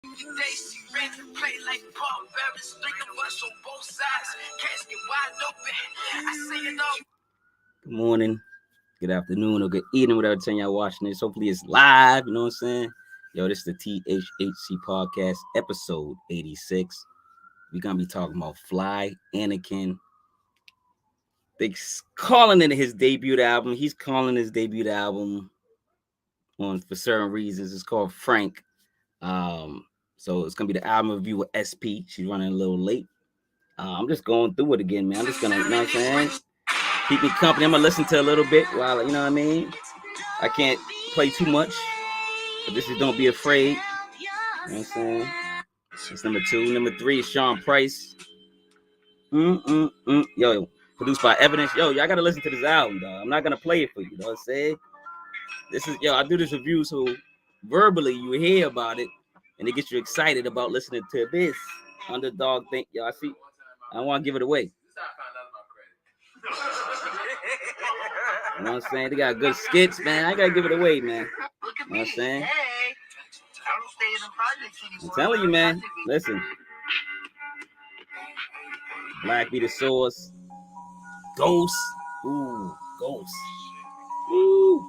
Good morning, good afternoon, or good evening, whatever time y'all watching this. Hopefully it's live, you know what I'm saying? Yo, this is the THHC Podcast, episode 86. We're going to be talking about Fly Anakin. They calling it his debut album. He's calling his debut album for certain reasons. It's called Frank. So it's going to be the album review with SP. She's running a little late. I'm just going through it again, man. I'm just going to, you know what I'm saying? Keep me company. I'm going to listen to a little bit while, you know what I mean? I can't play too much. But this is Don't Be Afraid. You know what I'm saying? That's number 2. Number 3 is Sean Price. Yo, produced by Evidence. Yo, y'all got to listen to this album, dog. I'm not going to play it for you, you know what I'm saying? This is, I do this review so verbally you hear about it and it gets you excited about listening to this Underdog Theme. Yo, I see. I don't want to give it away. You know what I'm saying? They got good skits, man. I got to give it away, man. You know what I'm saying? I'm telling you, man. Listen. Black be the source. Ghost. Ooh, Ghost. Ooh.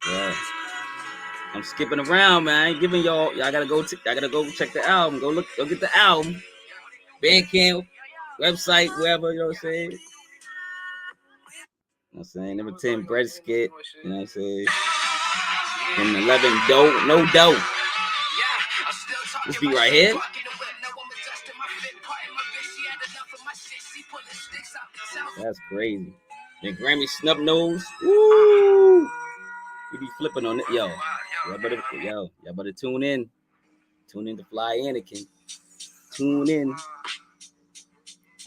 Yeah. I'm skipping around, man. I ain't giving y'all gotta go check the album. Go get the album. Bandcamp, website, wherever, you know what I'm saying? You know what I'm saying? Number 10, Bread Skit. You know what I'm saying? And 11, Dough, No Dough. This beat right here. That's crazy. And Grammy Snubnose. Woo! You be flipping on it. Y'all better tune in. Tune in to Fly Anakin. Tune in.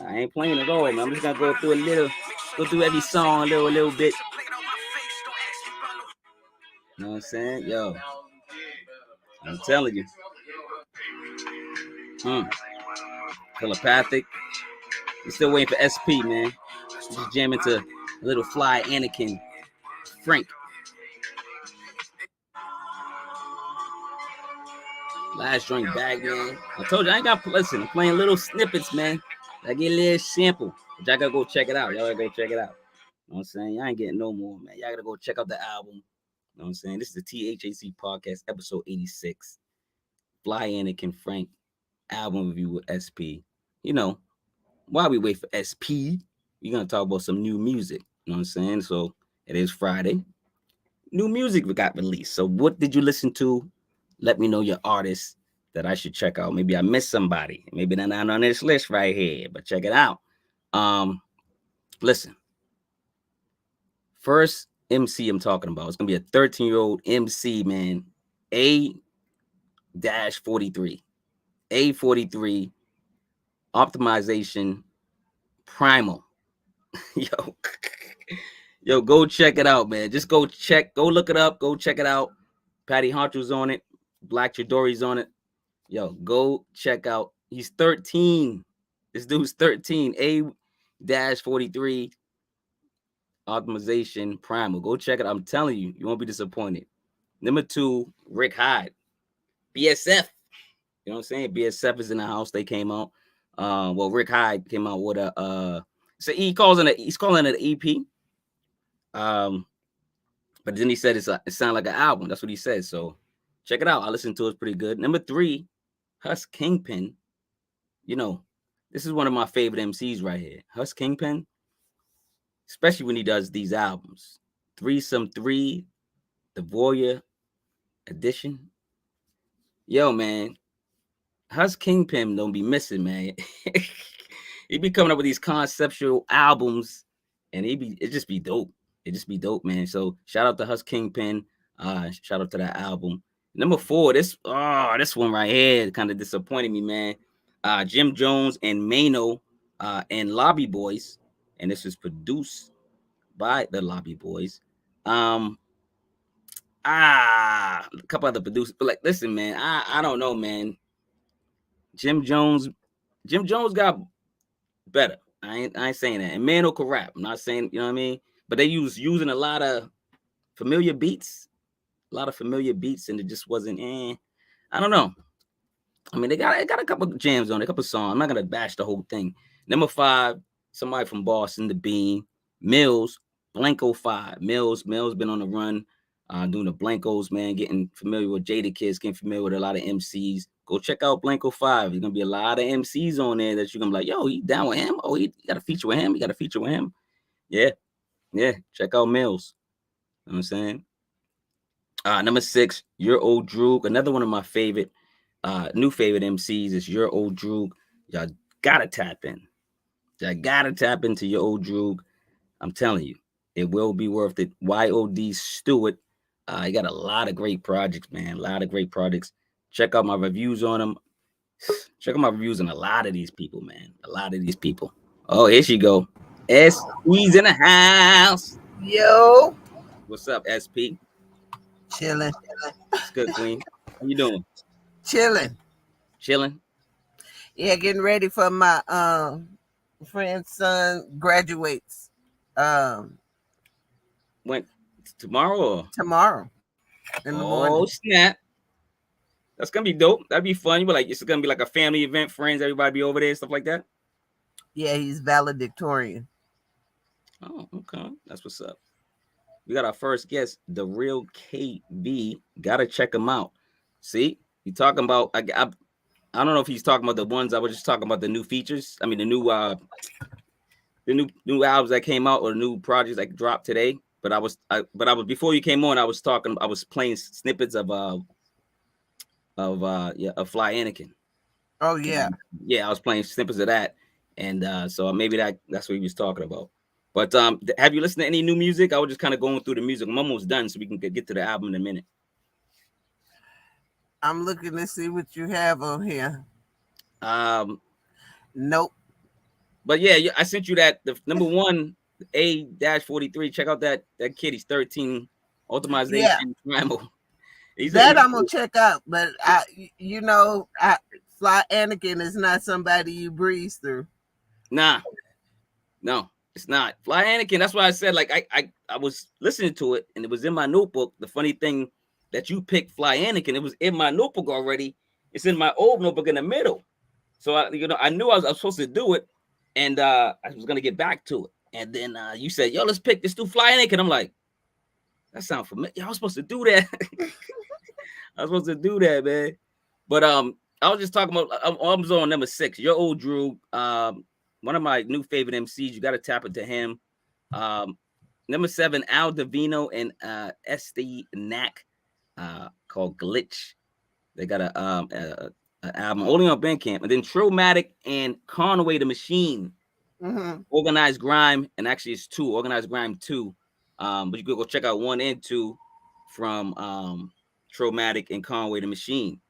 I ain't playing at all, man. I'm just gonna go through every song a little bit. You know what I'm saying? Yo. I'm telling you. Telepathic. We're still waiting for SP, man. Just jamming to a little Fly Anakin. Frank. Last joint, Bagman. I told you I ain't got listen. I'm playing little snippets, man. I get a little sample. But y'all gotta go check it out. Y'all gotta go check it out. You know what I'm saying? Y'all ain't getting no more, man. Y'all gotta go check out the album. You know what I'm saying? This is the THHC Podcast, episode 86. Fly Anakin Frank album review with SP. You know, while we wait for SP, we're gonna talk about some new music. You know what I'm saying? So it is Friday. New music got released. So what did you listen to? Let me know your artists that I should check out. Maybe I missed somebody. Maybe they're not on this list right here, but check it out. Listen. First MC I'm talking about. It's going to be a 13-year-old MC, man. A-43. A43 Optimization Primal. Yo, go check it out, man. Just go look it up. Go check it out. Patty Honcho's on it. Black Chidori's on it. Yo, go check out. He's 13. This dude's 13. A-43 Optimization Primal. Go check it out. I'm telling you, you won't be disappointed. Number 2, Rick Hyde. BSF. You know what I'm saying? BSF is in the house. They came out. Rick Hyde came out with a so he's calling it an EP. But then he said it sounded like an album. That's what he said. So check it out. I listened to it. It's pretty good. Number 3, Husk Kingpin. You know, this is one of my favorite MCs right here. Husk Kingpin, especially when he does these albums. Threesome 3, The Voyeur Edition. Yo, man, Husk Kingpin don't be missing, man. He be coming up with these conceptual albums, and it just be dope. It just be dope, man. So shout out to Husk Kingpin. Shout out to that album. Number 4, this one right here kind of disappointed me, man. Jim Jones and Mano and Lobby Boys, and this is produced by the Lobby Boys. A couple other producers, but like, listen, man, I don't know, man. Jim Jones got better. I ain't saying that. And Mano could rap. I'm not saying, you know what I mean? But they using a lot of familiar beats, a lot of familiar beats, and it just wasn't. I don't know. I mean, they got a couple jams on it, a couple songs. I'm not gonna bash the whole thing. Number 5, somebody from Boston, The Bean, Mills, Blanco 5. Mills been on the run, doing the Blancos, man, getting familiar with Jada Kids, getting familiar with a lot of MCs. Go check out Blanco 5. There's gonna be a lot of MCs on there that you're gonna be like, yo, he down with him? Oh, he got a feature with him. He got a feature with him. Yeah. Check out Mills. You know what I'm saying? Number 6, Your Old Droog. Another one of my favorite. New favorite MCs is Your Old Droog. Y'all gotta tap in. Y'all gotta tap into Your Old Droog. I'm telling you, it will be worth it. YOD Stewart. He got a lot of great projects, man. A lot of great projects. Check out my reviews on them. Check out my reviews on a lot of these people, man. A lot of these people. Oh, here she go. SP's in the house. Yo. What's up, SP? Chilling. It's good, Queen. How you doing? Chilling. Yeah, getting ready for my friend's son graduates. When tomorrow? Or? Tomorrow. In the morning. Oh snap! That's gonna be dope. That'd be fun. You be like, it's gonna be like a family event, friends, everybody be over there, stuff like that. Yeah, he's valedictorian. Oh, okay. That's what's up. We got our first guest, The Real KB. Gotta check him out. See, he talking about. I don't know if he's talking about the ones I was just talking about, the new features. I mean, the new albums that came out or the new projects that dropped today. But I was before you came on. I was playing snippets of Fly Anakin. Oh yeah, I was playing snippets of that, and so maybe that's what he was talking about. But have you listened to any new music? I was just kind of going through the music. I'm almost done, so we can get to the album in a minute. I'm looking to see what you have on here. Nope. But yeah, I sent you that the number 1 A-43. Check out that kid. He's 13. Optimization Primal. That I'm gonna check out, but Fly Anakin is not somebody you breeze through. Nah, no, it's not. Fly Anakin. That's why I said, like, I was listening to it and it was in my notebook. The funny thing that you picked Fly Anakin, it was in my notebook already. It's in my old notebook in the middle. So I knew I was supposed to do it, and I was gonna get back to it. And then you said, "Yo, let's do Fly Anakin." I'm like, that sounds familiar. I was supposed to do that. I was supposed to do that, man. But I was just talking about. I was on number 6. Your Old Drew. One of my new favorite MCs. You got to tap into him. Number 7, Al Davino and SD Knack, called Glitch. They got a album only on Bandcamp. And then Trillmatic and Conway the Machine. Mm-hmm. Organized Grime, and actually it's 2. Organized Grime 2. But you could go check out 1 and 2 from Trillmatic and Conway the Machine.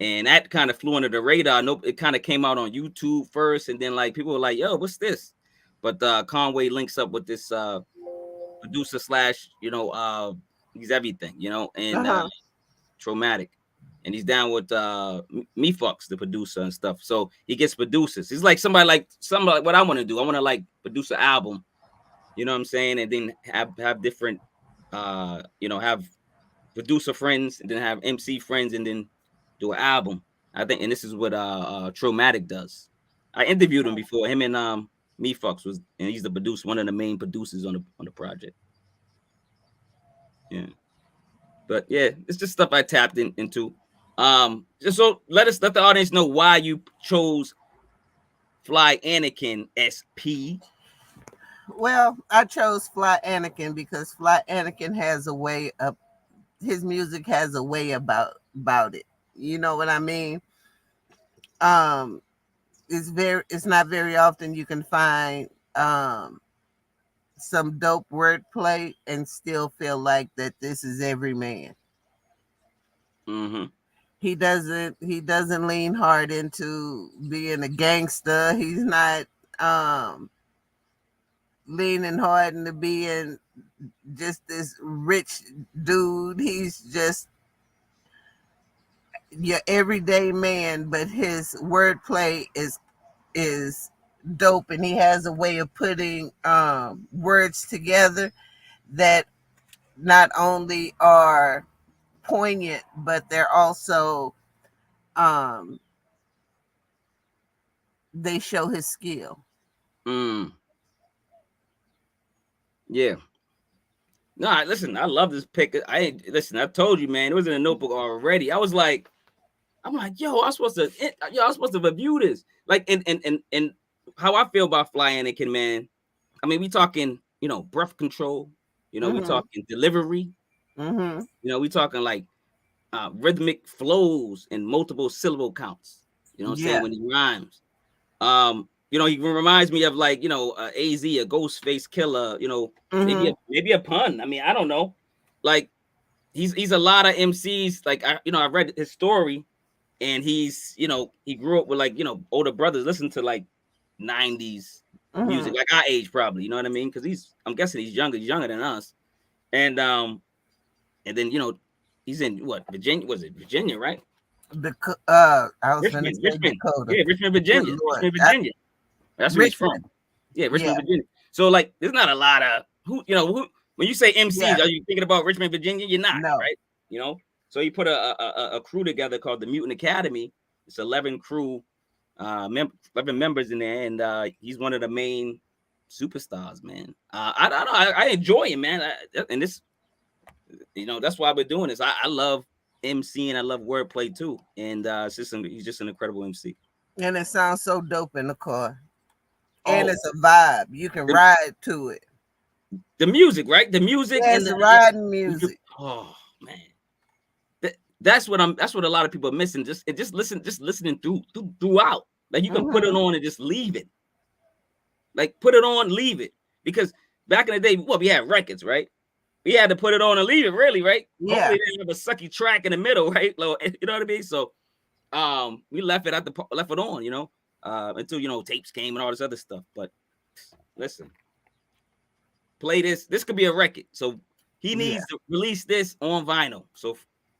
And that kind of flew under the radar. Nope, it kind of came out on YouTube first, and then like people were like, "Yo, what's this?" But Conway links up with this producer / he's everything, and Trillmatic, and he's down with Me Fucks, the producer and stuff. So he gets producers. He's like somebody like what I want to do. I want to like produce an album, you know what I'm saying, and then have different, have producer friends, and then have MC friends, and then do an album. I think, and this is what Trillmatic does. I interviewed him before. Him and Me Fucks and he's the producer, one of the main producers on the project. Yeah, but yeah, it's just stuff I tapped into. Just so let the audience know why you chose Fly Anakin SP. Well, I chose Fly Anakin because Fly Anakin has a way of, his music has a way about it. You know what I mean? It's not very often you can find some dope wordplay and still feel like that this is every man. Mm-hmm. He doesn't lean hard into being a gangster. He's not leaning hard into being just this rich dude. He's just your everyday man, but his wordplay is dope, and he has a way of putting words together that not only are poignant, but they're also they show his skill. Yeah. No, listen, I love this pick. I told you, man, it was in a notebook already. I'm like, yo, I'm supposed to review this. Like, and how I feel about Fly Anakin, man. I mean, we talking, breath control. We talking delivery. We talking like rhythmic flows and multiple syllable counts. You know what I'm saying, when he rhymes. He reminds me of like, AZ, a Ghostface Killer, maybe a pun. I mean, I don't know. Like he's a lot of MCs. Like I read his story, and he's, he grew up with like, older brothers listen to like 90s music, like our age probably, you know what I mean? Because I'm guessing he's younger than us. And then he's in what, Virginia? Was it Virginia, right? I was Richmond. Dakota. Yeah, Richmond, Virginia. That's where he's from. Yeah, Richmond, Virginia. So like, there's not a lot of who when you say MCs, are you thinking about Richmond, Virginia? You're not, right? So he put a crew together called the Mutant Academy. It's 11 crew, 11 members in there, and he's one of the main superstars, man. I don't know. I enjoy him, man. And this, that's why we're doing this. I love MCing. I love wordplay too, and he's just an incredible MC. And it sounds so dope in the car. And it's a vibe. You can ride to it. The music, right? The music and the riding music. Oh man, that's what a lot of people are missing. Just listening throughout. Like you can put it on and just leave it. Like put it on, leave it. Because back in the day, we had records, right? We had to put it on and leave it, really, right? Yeah. Hopefully they didn't have a sucky track in the middle, right? You know what I mean? So we left it on, until tapes came and all this other stuff. But listen, play this. This could be a record. So he needs to release this on vinyl. So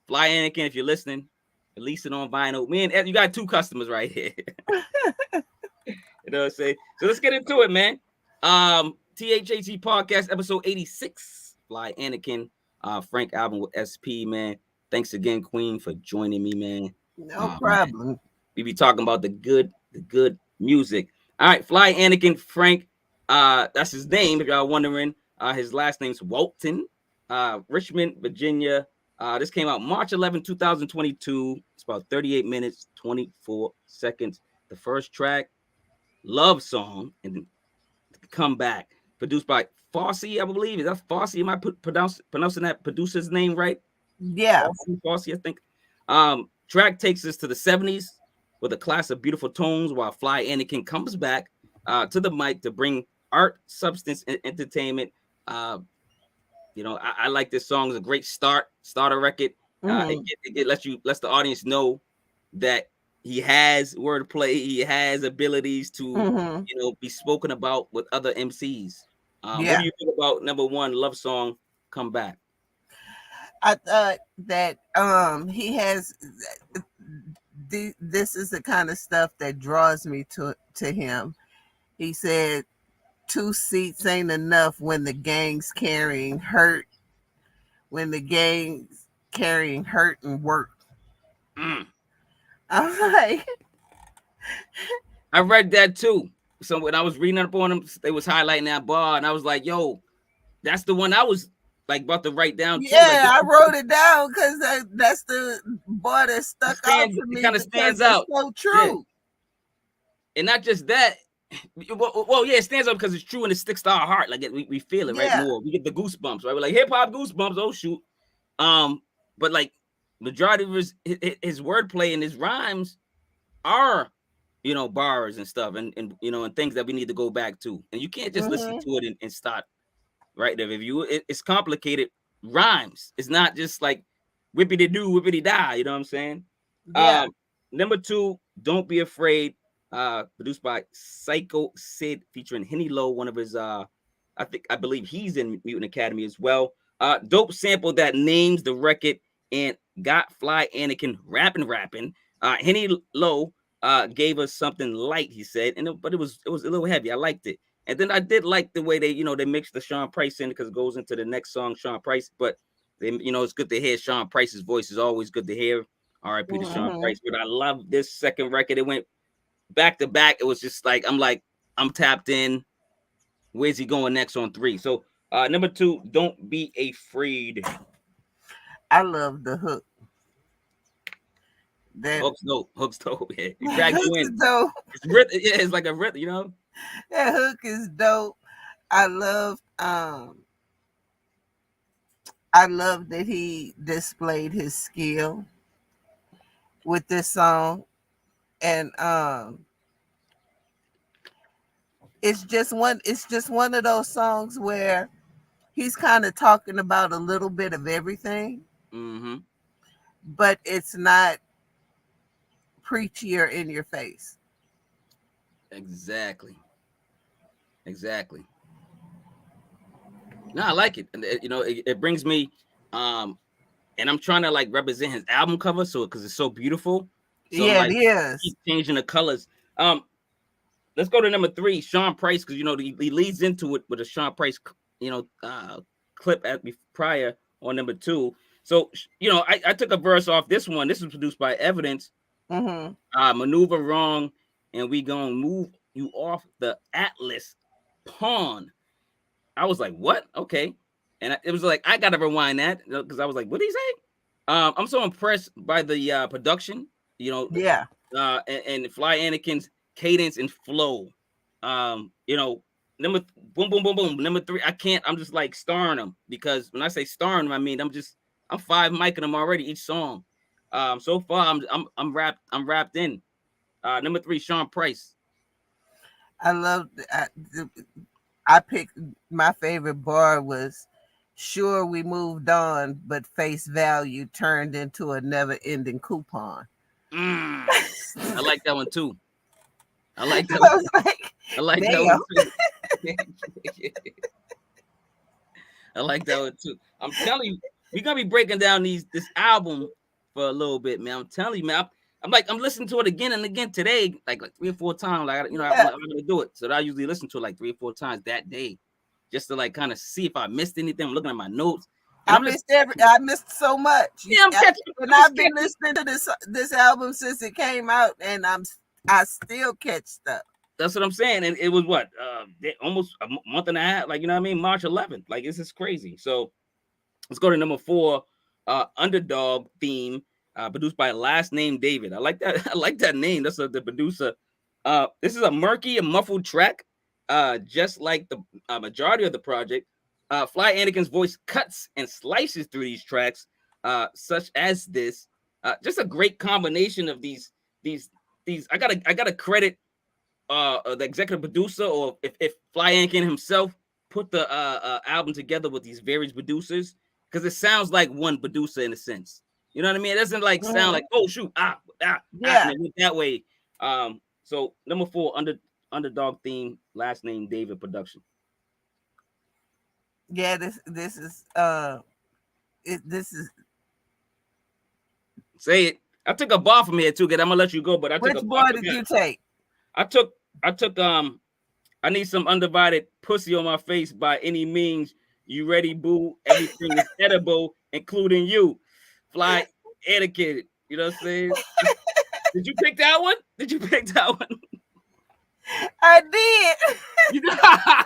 Fly Anakin, if you're listening, release it on vinyl. Man, you got 2 customers right here. You know what I'm saying? So let's get into it, man. THHC Podcast, episode 86. Fly Anakin, Frank album with SP, man. Thanks again, Queen, for joining me, man. No problem. Man. We be talking about the good music. All right, Fly Anakin, Frank. That's his name, if y'all wondering. His last name's Walton. Richmond, Virginia. This came out March 11, 2022. It's about 38 minutes, 24 seconds. The first track, Love Song, and then Come Back, produced by Fossey, I believe. Is that Fossey? Am I pronouncing that producer's name right? Yeah. Fossey, I think. Track takes us to the 70s with a class of beautiful tones, while Fly Anakin comes back to the mic to bring art, substance, and entertainment. I like this song. It's a great starter record. It lets the audience know that he has wordplay, he has abilities to be spoken about with other MCs. What do you think about number 1, Love Song, Come Back? I thought that he has this is the kind of stuff that draws me to him. He said 2 seats ain't enough when the gang's carrying hurt. When the gang's carrying hurt and work. I'm like, I read that too. So when I was reading up on them, they was highlighting that bar, and I was like, "Yo, that's the one I was like about to write down." Yeah, too. Like, I wrote it down because that's the bar that stuck out to me. It kind of stands out. So true, yeah. And not just that. Well, yeah, it stands out because it's true and it sticks to our heart. Like we feel it right more. We get the goosebumps, right? We're like hip hop goosebumps. Oh shoot, but like majority of his wordplay and his rhymes are, bars and stuff, and and things that we need to go back to. And you can't just listen to it and start right the review. It's complicated rhymes. It's not just like whippity do, whippity die. You know what I'm saying? Yeah. Number 2, Don't Be Afraid. Produced by Psycho Sid, featuring Henny Low, one of his I believe he's in Mutant Academy as well. Dope sample that names the record and got Fly Anakin rapping. Henny Low gave us something light, he said, but it was a little heavy. I liked it. And then I did like the way they mixed the Sean Price in, because it goes into the next song, Sean Price. But It's good to hear Sean Price's voice. Is always good to hear. R.I.P. to Sean Price. But I love this second record. It went back to back. It was just like I'm tapped in. Where's he going next on 3? So number 2, Don't Be Afraid. I love the hook. Hook's dope. Yeah. It drags you in. Dope. It's like a rhythm, you know. That hook is dope. I love that he displayed his skill with this song, and it's just one of those songs where he's kind of talking about a little bit of everything, but it's not preachy or in your face. Exactly. No, I like it. It brings me, and I'm trying to like represent his album cover, so because it's so beautiful. So yeah, it is. Keep changing the colors. Let's go to number 3, Sean Price, because he leads into it with a Sean Price, clip prior on number 2. So I took a verse off this one. This was produced by Evidence. Maneuver Wrong, and we gonna move you off the Atlas pawn. I was like, what? Okay. And it was like, I gotta rewind that because I was like, what did he say? I'm so impressed by the production, Yeah. And Fly Anakin's cadence and flow. Number boom, boom, boom, boom. Number 3, I'm just like starring them, because when I say starring them, I mean I'm 5 micing them already each song. So far I'm wrapped in. Number 3, Sean Price. I love. I picked my favorite bar was, sure we moved on, but face value turned into a never-ending coupon. I like that one too. I like that one. I like that one too. I like that one too. I'm telling you, we're gonna be breaking down this album for a little bit, man. I'm telling you, man. I'm listening to it again and again today, like 3 or 4 times. Like, I'm gonna do it. So I usually listen to it like 3 or 4 times that day, just to like kind of see if I missed anything. I'm looking at my notes. I missed so much. Yeah, I've been listening to this album since it came out, and I still catch stuff. That's what I'm saying. And it was what almost a month and a half, like, March 11th. Like, this is crazy. So let's go to number 4, Underdog Theme. Produced by Last Name David. I like that. I like that name. That's the producer. This is a murky and muffled track, just like the majority of the project. Fly Anakin's voice cuts and slices through these tracks, such as this. Just a great combination of these. I gotta credit the executive producer, or if Fly Anakin himself put the album together with these various producers, because it sounds like one producer in a sense. You know what I mean? It doesn't like sound like, oh shoot, yeah, and it went that way. So number 4, Underdog Theme, Last Name David production. Yeah, this is say it. I took a bar from here too, kid. I'm gonna let you go, but I took which bar did you take? I took I need some undivided pussy on my face by any means. You ready, boo? Everything is edible, including you. Fly Anakin. You know what I'm saying? Did you pick that one? I did.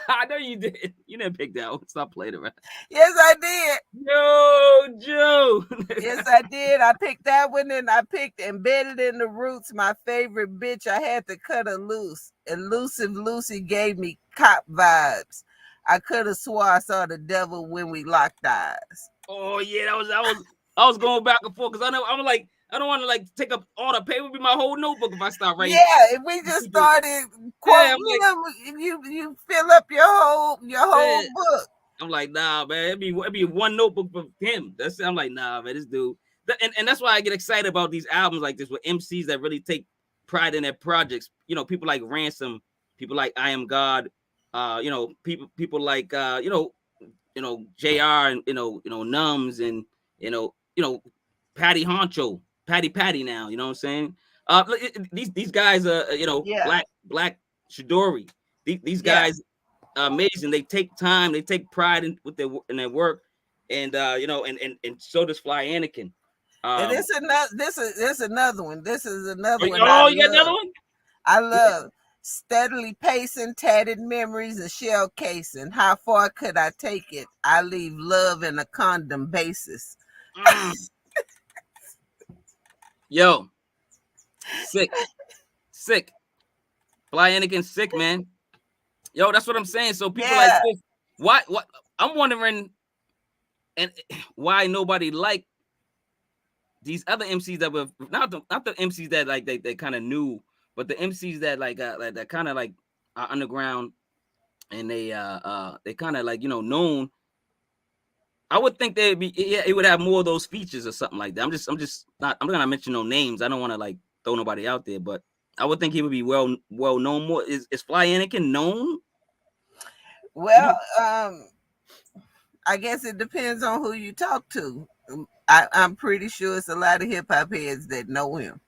I know you did. You didn't pick that one. Stop playing around. Yes, I did. Yo, Joe. Yes, I did. I picked that one, and I picked Embedded in the Roots, my favorite bitch. I had to cut her loose. Elusive Lucy gave me cop vibes. I could have swore I saw the devil when we locked eyes. Oh yeah, I was going back and forth because I don't want to like take up all the paper. Would be my whole notebook if I start writing. Yeah, if we just started quoting you fill up your whole book. I'm like, nah, man. It'd be one notebook for him. I'm like, nah, man. This dude, and that's why I get excited about these albums like this with MCs that really take pride in their projects. People like Ransom, people like I Am God. People like JR and Numbs and Patty Honcho. Patty now, you know what I'm saying? These guys Black Shadori. These guys are amazing. They take time, they take pride in their work, and you know, and so does Fly Anakin. And this is another one. This is another one. Oh, you got another one? I love steadily pacing, tatted memories, and shell casing. How far could I take it? I leave love in a condom basis. Yo, sick. Fly Anakin, sick, man. Yo, that's what I'm saying. So people like this, what? I'm wondering, and why nobody like these other MCs that were not the MCs that like they kind of knew, but the MCs that like that kind of like are underground, and they kind of like, you know, known. I would think they'd be, it would have more of those features or something like that. I'm just not gonna mention no names. I don't want to like throw nobody out there, but I would think he would be well known more. Is Fly Anakin known? Well, I guess it depends on who you talk to. I'm pretty sure it's a lot of hip hop heads that know him,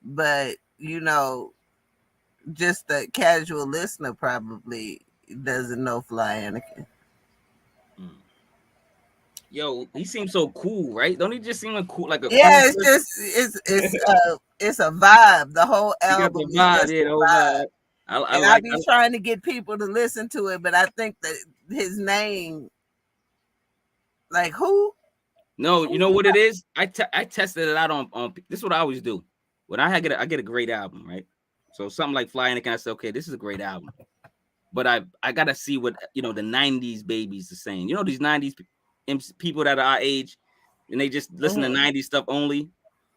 but you know, just the casual listener probably doesn't know Fly Anakin. Yo, he seems so cool, right? Don't he just seem like cool, like a yeah? cool It's a vibe. The whole album is just a vibe. I be trying to get people to listen to it, but I think that his name, like who? No, you know what it is? I tested it out on this is what I always do. When I get a great album, right? So something like Fly Anakin, I say, okay, this is a great album. But I gotta see what, you know, the 90s babies are saying. You know, these 90s people that are our age, and they just listen to 90s stuff only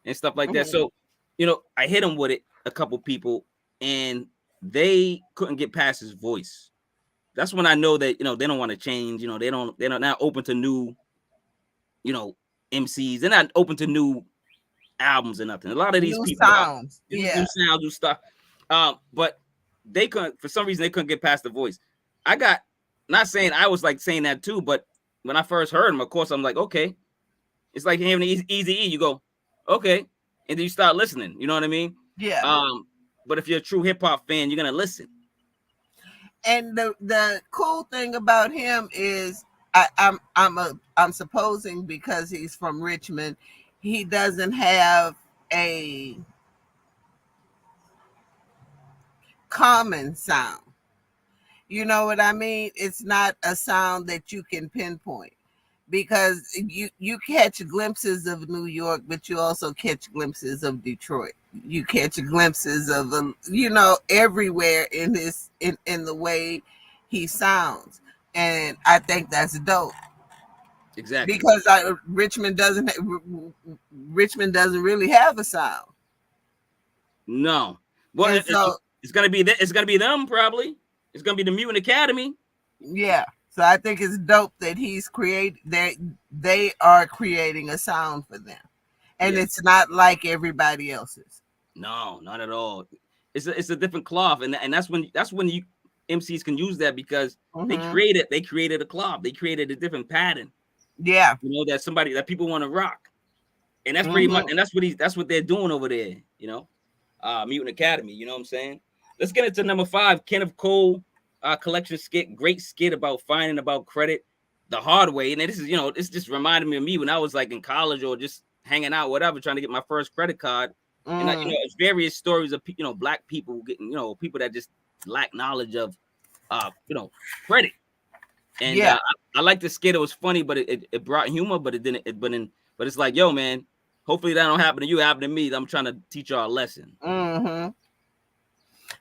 and stuff like that. So, you know, I hit him with it, a couple people, and they couldn't get past his voice. That's when I know that, you know, they don't want to change. You know, they're not open to new, you know, MCs. They're not open to new albums or nothing. A lot of these new people sounds, new sounds, new stuff. But they couldn't, for some reason, they couldn't get past the voice. I got, not saying I was like saying that too, but when I first heard him, of course, I'm like, okay. It's like hearing Eazy-E. You go, okay, and then you start listening. You know what I mean? Yeah. But if you're a true hip hop fan, you're gonna listen. And the cool thing about him is, I'm supposing because he's from Richmond, he doesn't have a common sound. You know what I mean? It's not a sound that you can pinpoint, because you catch glimpses of New York, but you also catch glimpses of Detroit. You catch glimpses of you know, everywhere in the way he sounds, and I think that's dope. Exactly, because Richmond doesn't really have a sound. No, well, it's gonna be them probably. It's gonna be the Mutant Academy. Yeah, so I think it's dope that he's they are creating a sound for them, and it's not like everybody else's. No, not at all. It's a different cloth, and that's when you MCs can use that, because they created a cloth. They created a different pattern. Yeah, you know, that people want to rock, and that's pretty much, and that's what they're doing over there. You know, Mutant Academy. You know what I'm saying? Let's get into number 5, Kenneth Cole collection skit. Great skit about finding about credit the hard way. And this is, you know, this just reminded me of me when I was like in college or just hanging out, whatever, trying to get my first credit card. And you know, it's various stories of, you know, black people getting, you know, people that just lack knowledge of, you know, credit. And I like the skit. It was funny, but it brought humor, but it didn't. But it's like, yo, man, hopefully that don't happen to you. Happen to me. I'm trying to teach y'all a lesson.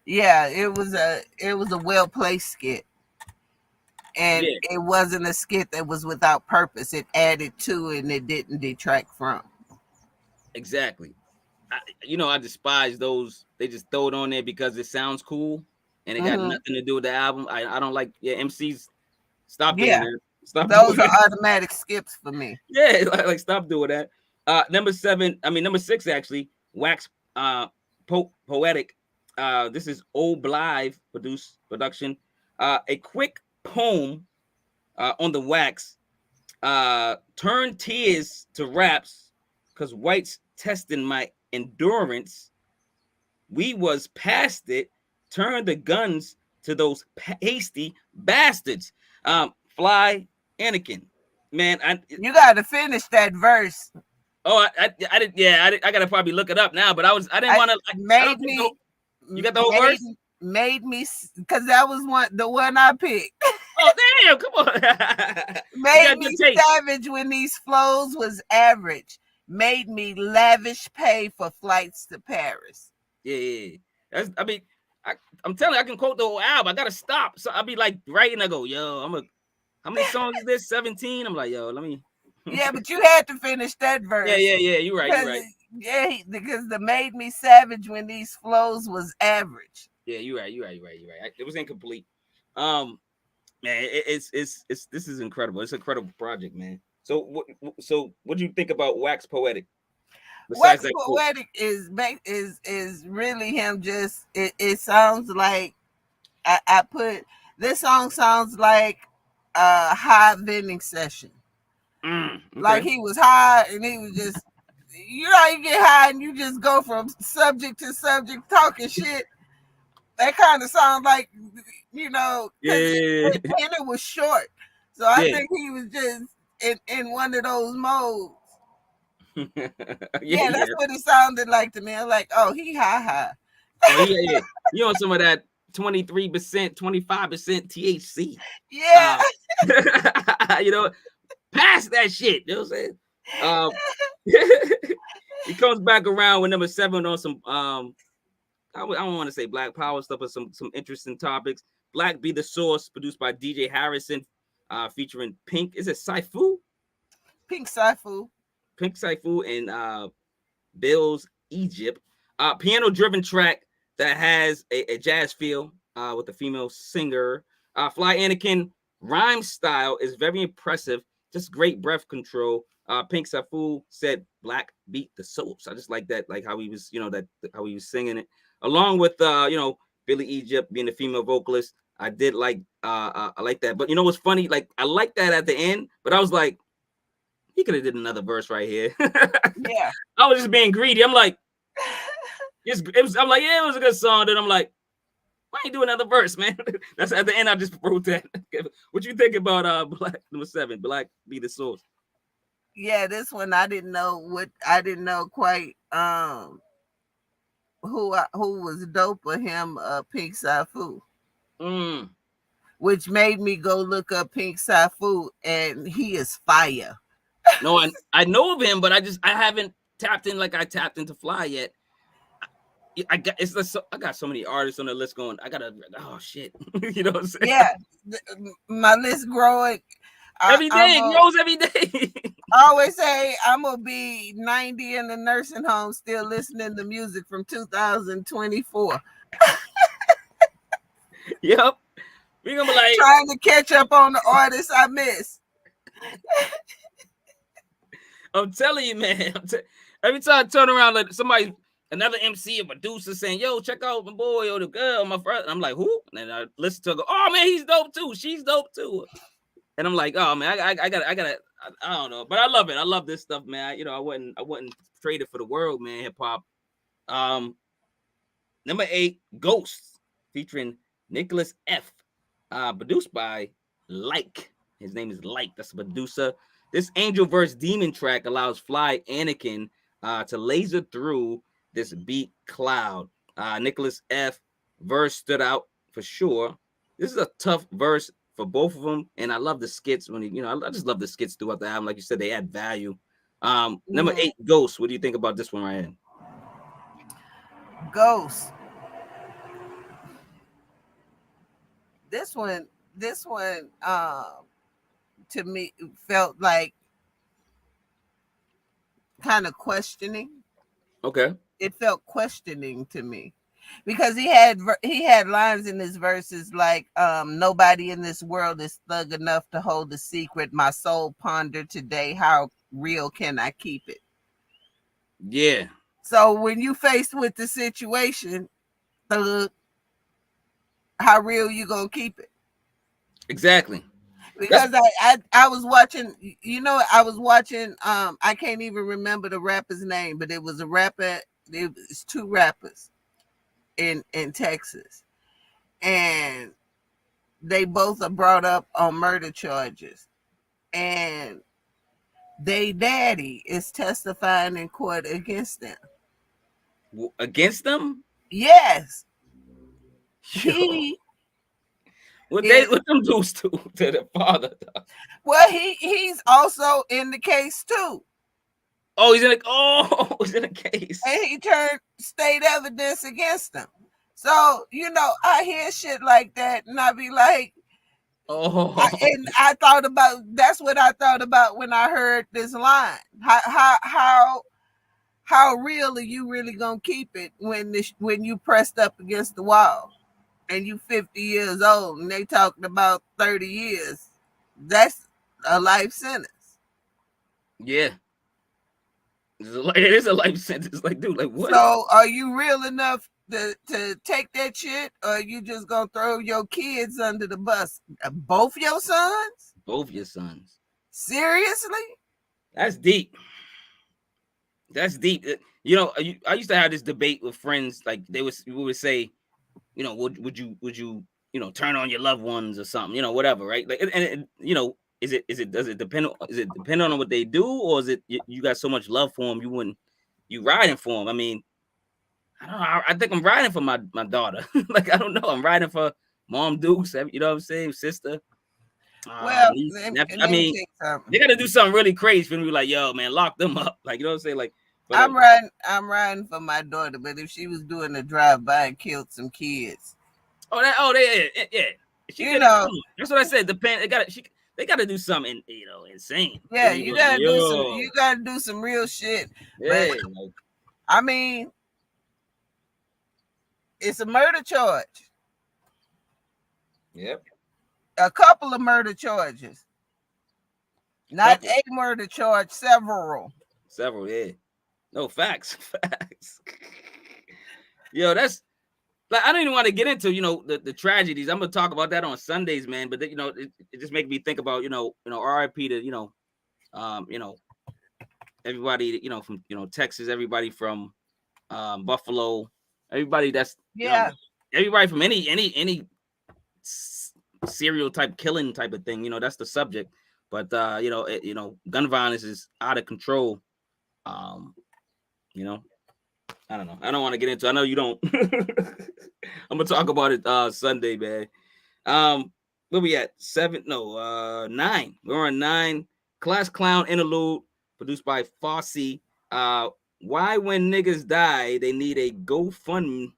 Yeah, it was a well placed skit, and it wasn't a skit that was without purpose. It added to, and it didn't detract from. Exactly. You know, I despise those. They just throw it on there because it sounds cool, and it got nothing to do with the album. I don't like. MCs, stop doing that. Stop. Those are automatic skips for me. Yeah, like stop doing that. Number 6 actually. Wax Poetic. This is Old Blythe production. A quick poem on the Wax. Turn tears to raps, cause whites testing my endurance. We was past it. Turn the guns to those hasty bastards. Fly Anakin. Man, you got to finish that verse. Oh, I did. Yeah, I gotta probably look it up now. But I didn't want to. I don't think you got the whole verse. Made me, because that was the one I picked. Oh damn! Come on. Made me savage when these flows was average. Made me lavish pay for flights to Paris. Yeah. I mean, I'm telling you, I can quote the whole album. I gotta stop. So I'll be like writing. I go, yo, how many songs is this? 17. I'm like, yo, let me. Yeah, but you had to finish that verse. Yeah. You're right. Yeah, because the made me savage when these flows was average. Yeah, you're right. It was incomplete. Man, it's this is incredible. It's an incredible project, man. So what do you think about WaxPoetic? WaxPoetic is really him. Just it sounds like I put this song sounds like a high vending session. Okay. Like he was high and he was just, you know, you get high and you just go from subject to subject talking shit. That kind of sounds like, you know, yeah. And it was short. So I think he was just in one of those modes. Yeah, that's what it sounded like to me. I'm like, oh, he high. Oh, yeah. You on some of that 23%, 25% THC. Yeah. You know, pass that shit. You know what I'm saying? He comes back around with number 7 on some I don't want to say Black Power stuff, but some interesting topics. Black Be the Source, produced by DJ Harrison, featuring Pink. Is it Saifu? Pink Saifu and Bill's Egypt. Piano driven track that has a jazz feel with a female singer. Fly Anakin rhyme style is very impressive. Just great breath control. Pink Saifu said Black Beat the Source. I just like that, like how he was, you know, how he was singing it. Along with you know, Billy Egypt being the female vocalist. I did like I like that. But you know what's funny? Like I like that at the end, but I was like, he could have did another verse right here. Yeah. I was just being greedy. I'm like, I'm like, yeah, it was a good song. Then I'm like, why ain't do another verse, man? That's at the end. I just wrote that. What you think about Black number 7, Black Be the Source? Yeah, this one I didn't know quite who was dope for him, Pink Saifu. Which made me go look up Pink Saifu, and he is fire. No, I know of him, but I haven't tapped in like I tapped into Fly yet. I got so many artists on the list going. I gotta, oh shit, you know what I'm saying? Yeah, my list growing every day. It grows every day. I always say I'm gonna be 90 in the nursing home, still listening to music from 2024. Yep, we're gonna be like trying to catch up on the artists I miss. I'm telling you, man. Every time I turn around, like another MC, a producer saying, "Yo, check out my boy or the girl, my friend." I'm like, "Who?" And I listen to her go, "Oh man, he's dope too. She's dope too." And I'm like, "Oh man, I gotta. I don't know, but I love it. I love this stuff, man. You know, I wouldn't trade it for the world, man. Hip hop." Number 8, Ghosts, featuring Nicholas F. Produced by Like. His name is Like. That's the producer. This Angel Verse Demon track allows Fly Anakin to laser through this beat cloud. Nicholas F. verse stood out for sure. This is a tough verse for both of them, and I love the skits when I just love the skits throughout the album. Like you said, they add value. Number 8, Ghost. What do you think about this one right here? Ghost. This one, to me felt like kind of questioning. Okay. It felt questioning to me because he had lines in his verses like nobody in this world is thug enough to hold a secret. My soul ponder today, how real can I keep it? Yeah. So when you faced with the situation, thug, how real you gonna keep it? Exactly. Because I was watching, I was watching, I can't even remember the rapper's name, but it was a rapper, it was 2 rappers in Texas. And they both are brought up on murder charges. and they daddy is testifying in court against them. Against them? Yes. Yo. He What is, them dudes to the father? well, he's also in the case too. Oh, he's in a case. And he turned state evidence against them. So, I hear shit like that and I be like, I thought about, that's what I thought about when I heard this line. How real are you really gonna keep it when you pressed up against the wall and you 50 years old and they talking about 30 years? That's a life sentence. Yeah. It is a life sentence. Like, dude, like what? So are you real enough to take that shit, or are you just gonna throw your kids under the bus? Both your sons? Both your sons. Seriously? That's deep. That's deep. I used to have this debate with friends. Like we would say, would you turn on your loved ones or something, whatever, right? Like, and does it depend on what they do, or is it you got so much love for them you riding for them? I mean, I don't know. I think I'm riding for my daughter. Like, I don't know. I'm riding for Mom Dukes. You know what I'm saying? Sister. Well, I mean, they got to do something really crazy for me to be like, yo, man, lock them up. Like, you know what I'm saying? Like, I'm riding for my daughter, but if she was doing a drive-by and killed some kids. Yeah. That's what I said. They got to do something, insane. Yeah, you gotta do some real shit. Yeah, but, I mean, it's a murder charge. Yep. A couple of murder charges. Not a murder charge, several. Several, yeah. No, facts. Yo, that's like, I don't even want to get into, the tragedies. I'm gonna talk about that on Sundays, man. But it just makes me think about, RIP to, everybody, from Texas, everybody from Buffalo, everybody that's everybody from any serial type killing type of thing, that's the subject. But gun violence is out of control. I don't know. I don't want to get into. I know you don't. I'm gonna talk about it Sunday, man. Where we at? 9. We're on 9. Class Clown Interlude, produced by Fosse. Why when niggas die, they need a GoFundMe,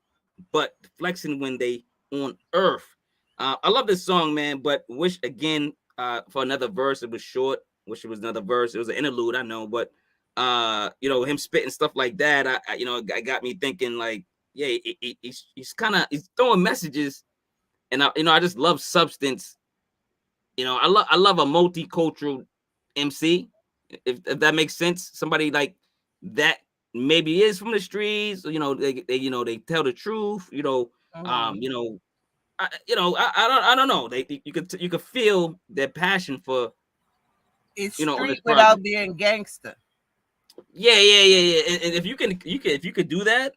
but flexing when they on Earth. I love this song, man, but wish again for another verse. It was short. Wish it was another verse. It was an interlude, I know, but him spitting stuff like that, I got me thinking like, yeah, he's throwing messages, and I just love substance. I love a multicultural MC, if that makes sense. Somebody like that maybe is from the streets, they tell the truth, I don't know. You could feel their passion for it's street without being gangster. Yeah. And if you could do that,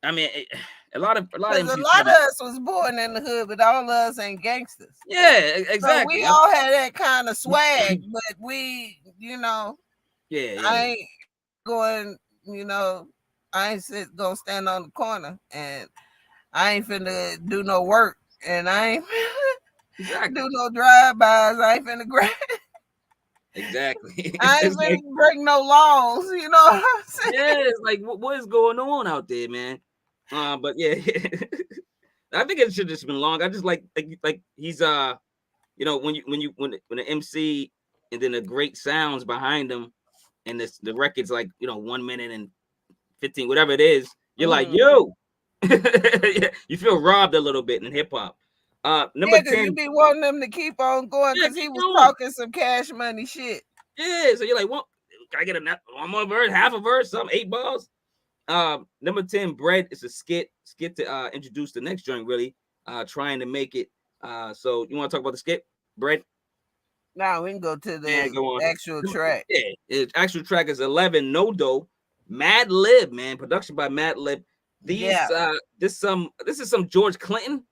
I mean, a lot of us was born in the hood, but all of us ain't gangsters. Yeah, exactly. So we all had that kind of swag, but we, yeah. I ain't going, I ain't gonna stand on the corner, and I ain't finna do no work, and I ain't do no drive-bys. I ain't finna grab. Exactly. I ain't finna break no laws. You know what I'm saying? Yeah, it's like what is going on out there, man? But yeah, I think it should have just been long. I just like he's when the MC and then the great sounds behind him, and the record's like 1 minute and 15, whatever it is. You're like, yo, you feel robbed a little bit in hip hop. Number 10, you be wanting them to keep on going because he was talking some Cash Money shit. Yeah, so you're like, well, can I get one more verse, half a verse, some 8 bars? Number 10, Bread is a skit to introduce the next joint, really. Trying to make it. So you want to talk about the skit, Bread? Now we can go to the actual track. Yeah, the actual track is 11, No Dough, Mad Lib, man. Production by Mad Lib. This is some George Clinton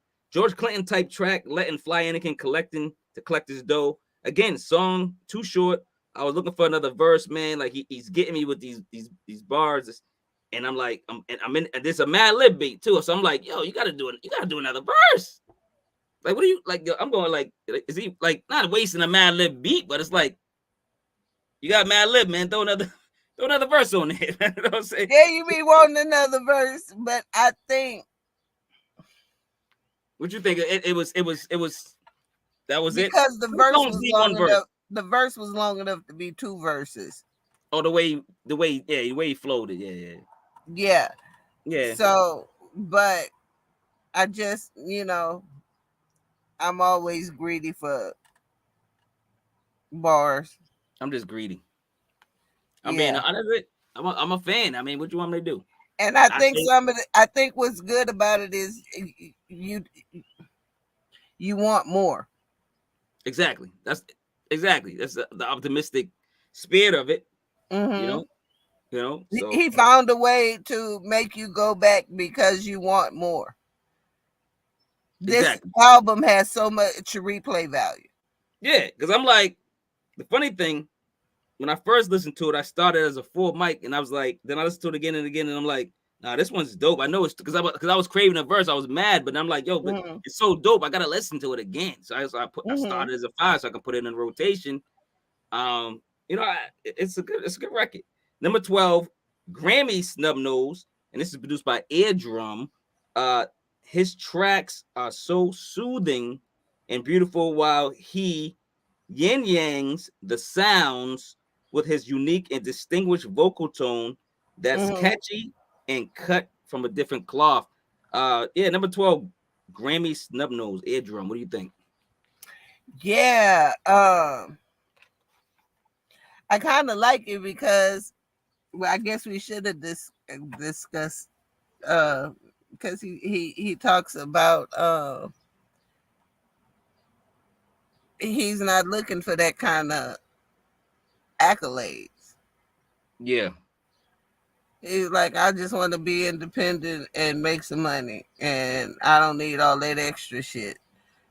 type track, letting fly Anakin collect his dough. again, song too short. I was looking for another verse, man. Like he's getting me with these bars, and I'm like, I'm in. And there's a Mad Lib beat too, so I'm like, yo, you gotta do another verse. Like, what are you like? I'm going like, is he like not wasting a Mad Lib beat, but it's like you got Mad Lib, man. Throw another verse on there. You know what I'm saying? Yeah, you be wanting another verse, but I think. What you think? It was. That was it. Because the verse was long enough. The verse was long enough to be 2 verses. Oh, the way he flowed it. Yeah. So, but I just, I'm always greedy for bars. I'm just greedy. I'm a fan. I mean, what you want me to do? And I think I think what's good about it is you want more. Exactly. That's the optimistic spirit of it. Mm-hmm. So he found a way to make you go back because you want more. This album has so much replay value. Yeah, because I'm like, the funny thing, when I first listened to it, I started as a full mic, and I was like, then I listened to it again and again, and I'm like, nah, this one's dope. I know it's because I was craving a verse. I was mad, but I'm like, yo, but it's so dope. I gotta listen to it again. So I started as a 5 so I can put it in rotation. It's a good record. Number 12, Grammy Snubnose, and this is produced by Eardrum. His tracks are so soothing and beautiful while he yin-yangs the sounds with his unique and distinguished vocal tone that's catchy and cut from a different cloth. Number 12, Grammy Snubnose, Eardrum. What do you think? Yeah, I kind of like it because, well, I guess we should have discussed because he talks about he's not looking for that kind of accolades. Yeah. He's like, I just want to be independent and make some money, and I don't need all that extra shit.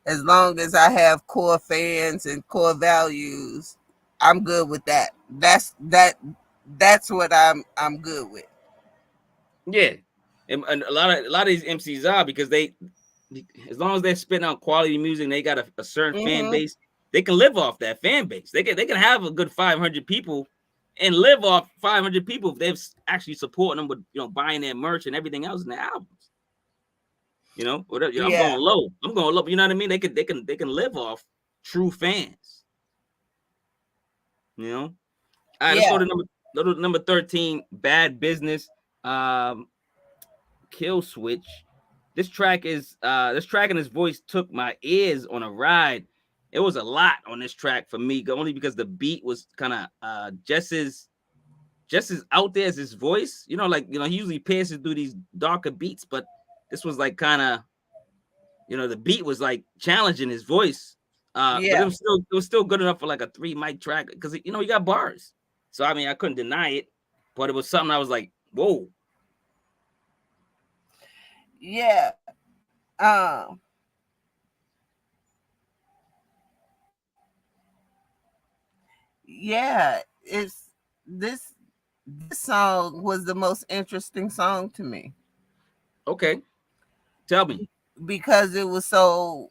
As long as I have core fans and core values, I'm good with that. That's what I'm good with. Yeah, and a lot of these MCs are, because as long as they're spitting out quality music and they got a certain fan base, they can live off that fan base. They can have a good 500 people and live off 500 people if they're actually supporting them with buying their merch and everything else in their albums. I'm going low. You know what I mean? They can live off true fans. All right, let's go to number 13, Bad Business. Killswitch. This track and his voice took my ears on a ride. It was a lot on this track for me, only because the beat was kind of just as out there as his voice. He usually passes through these darker beats, but this was like kind of, the beat was like challenging his voice. But it was still good enough for like a 3 mic track, because he got bars. So I mean, I couldn't deny it, but it was something I was like, whoa. Yeah. Yeah, this song was the most interesting song to me. Okay. Tell me. Because it was so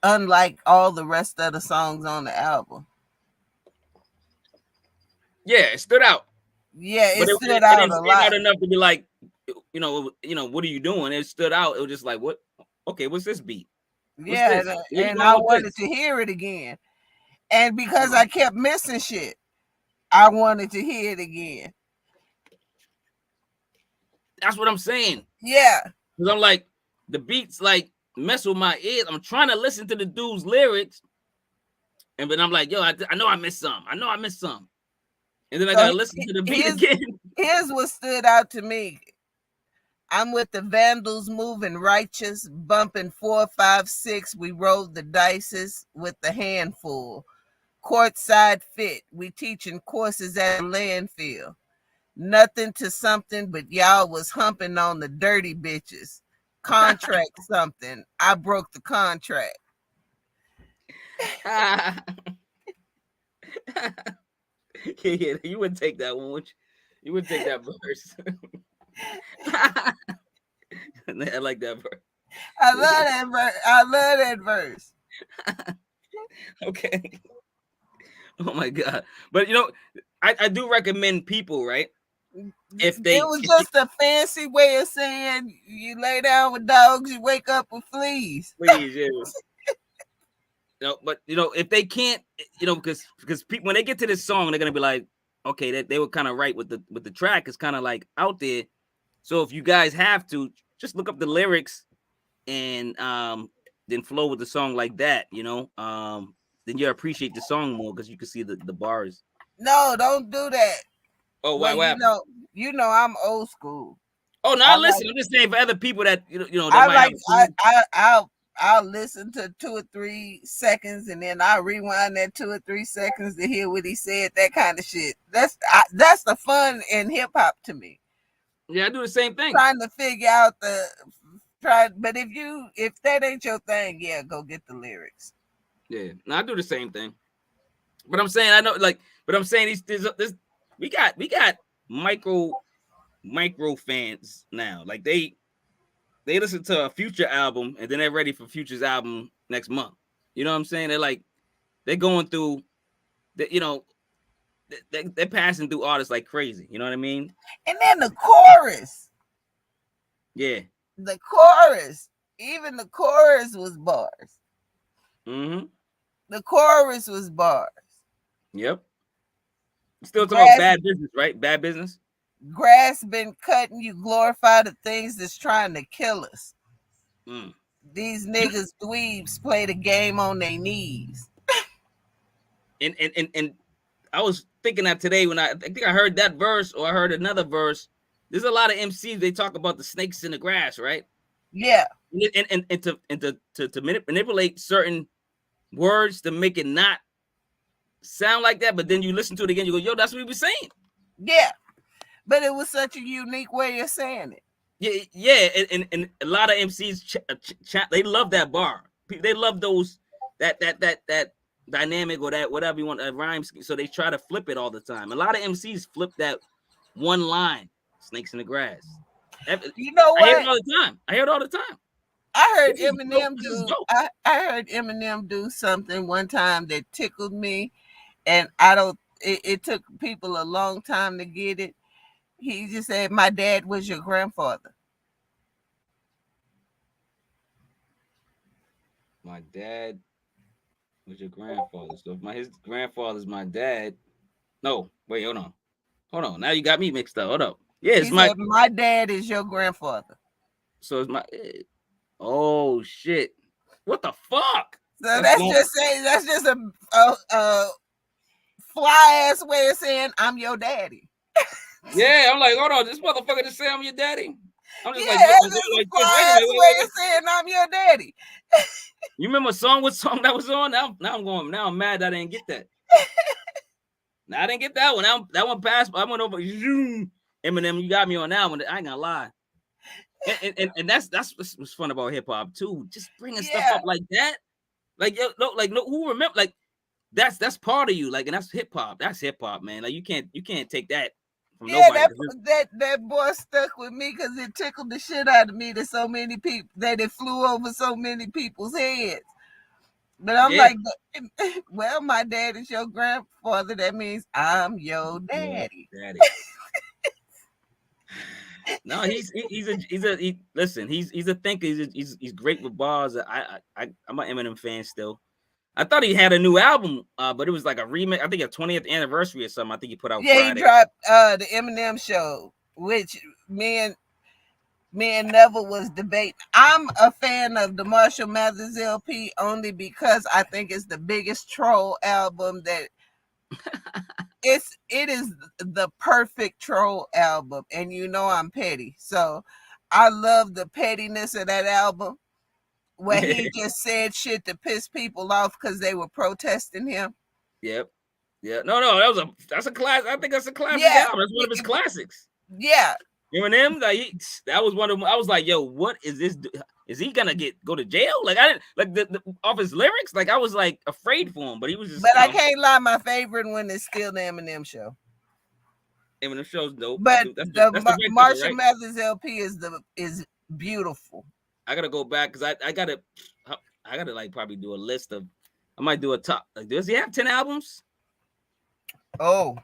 unlike all the rest of the songs on the album. Yeah, it stood out. Yeah, it stood out a lot. It stood out enough to be like, what are you doing? It stood out. It was just like, what? Okay, what's this beat? And I wanted to hear it again. And because I kept missing shit, I wanted to hear it again. That's what I'm saying. Yeah. Because I'm like, the beats like mess with my ears. I'm trying to listen to the dude's lyrics. And then I'm like, yo, I know I missed some. And then I got to listen to the beat again. Here's what stood out to me. I'm with the Vandals, moving righteous, bumping 4, 5, 6. We rolled the dices with the handful. Courtside fit. We teaching courses at landfill. Nothing to something, but y'all was humping on the dirty bitches. Contract something. I broke the contract. Yeah, you wouldn't take that one, would you? You wouldn't take that verse. I like that verse. I love that verse. I love that verse. Okay. Oh my god. But you know, I do recommend people, right? If It was just a fancy way of saying you lay down with dogs, you wake up with fleas. please, yeah. But you know, if they can't, you know, because people when they get to this song, they're gonna be like, okay, they were kind of right with the track. It's kind of like out there. So if you guys have to, just look up the lyrics and then flow with the song like that, you know. Then you appreciate the song more because you can see the bars. No, don't do that. Oh, well, what? You know, I'm old school. Oh no, listen. I'm just saying for other people that you know that I might have. I'll listen to 2 or 3 seconds and then I'll rewind that 2 or 3 seconds to hear what he said. That kind of shit. That's the fun in hip hop to me. Yeah, I do the same thing. Trying to figure out but if that ain't your thing, yeah, go get the lyrics. Yeah, no, I do the same thing. But I'm saying I know, like, but I'm saying this we got micro fans now. Like they listen to a Future album and then they're ready for Future's album next month. You know what I'm saying? They're going through, you know, they're passing through artists like crazy. You know what I mean? And then the chorus. Yeah. The chorus. Even the chorus was bars. Mm-hmm. The chorus was bars. Yep. Still talking about Bad Business, right? Bad Business. Grass been cut and you glorify the things that's trying to kill us. These niggas dweebs play the game on their knees. And I was thinking that today when I think I heard that verse or I heard another verse. There's a lot of MCs, they talk about the snakes in the grass, right? Yeah. And to manipulate certain words to make it not sound like that, but then you listen to it again, you go, yo, that's what he was saying. Yeah. But it was such a unique way of saying it. Yeah, and a lot of MCs they love that bar. They love those that dynamic or that whatever you want, that rhyme. So they try to flip it all the time. A lot of MCs flip that one line, snakes in the grass. You know what? I hear it all the time. I heard Eminem do. I heard Eminem do something one time that tickled me, and it took people a long time to get it. He just said, "My dad was your grandfather." My dad was your grandfather. So if his grandfather's my dad. No, wait, hold on. Now you got me mixed up. Hold up. Yeah, my dad is your grandfather. So it's my. Oh shit! What the fuck? So that's just a fly ass way of saying I'm your daddy. Yeah, I'm like, hold on, this motherfucker just say I'm your daddy. I'm just like, that's just a fly ass way of saying I'm your daddy. You remember what song that was on? Now I'm mad that I didn't get that. Now I didn't get that one. That one passed. I went over. Eminem, you got me on that one. I ain't gonna lie. And that's what's fun about hip hop too. Just bringing stuff up like that. Like who remember? Like that's part of you. Like, and that's hip hop. That's hip hop, man. Like you can't take that from nobody. That boy stuck with me because it tickled the shit out of me that so many people that it flew over so many people's heads. But I'm like, well, my dad is your grandfather. That means I'm your daddy. Yeah, daddy. No, he's a thinker. He's great with bars. I'm an Eminem fan still. I thought he had a new album, but it was like a remix. I think a 20th anniversary or something. I think he put out. Yeah, Friday. He dropped the Eminem Show, which me and Neville was debating. I'm a fan of the Marshall Mathers LP only because I think it's the biggest troll album that. It is the perfect troll album, and you know I'm petty, so I love the pettiness of that album where he just said shit to piss people off because they were protesting him. Yep. Yeah. No, that's a class. I think that's a classic album. That's one of his classics. Yeah. Eminem, like that was one of them. I was like, yo, what is this? is he gonna go to jail? Like I didn't like the off his lyrics. Like I was like afraid for him, but he was just. But I can't lie, my favorite one is still the Eminem show. Eminem show's dope. But that's the red cover, Marshall right? Mathers LP is beautiful. I gotta go back because I gotta like probably do a list of. I might do a top. Like, does he have 10 albums? Oh, I'm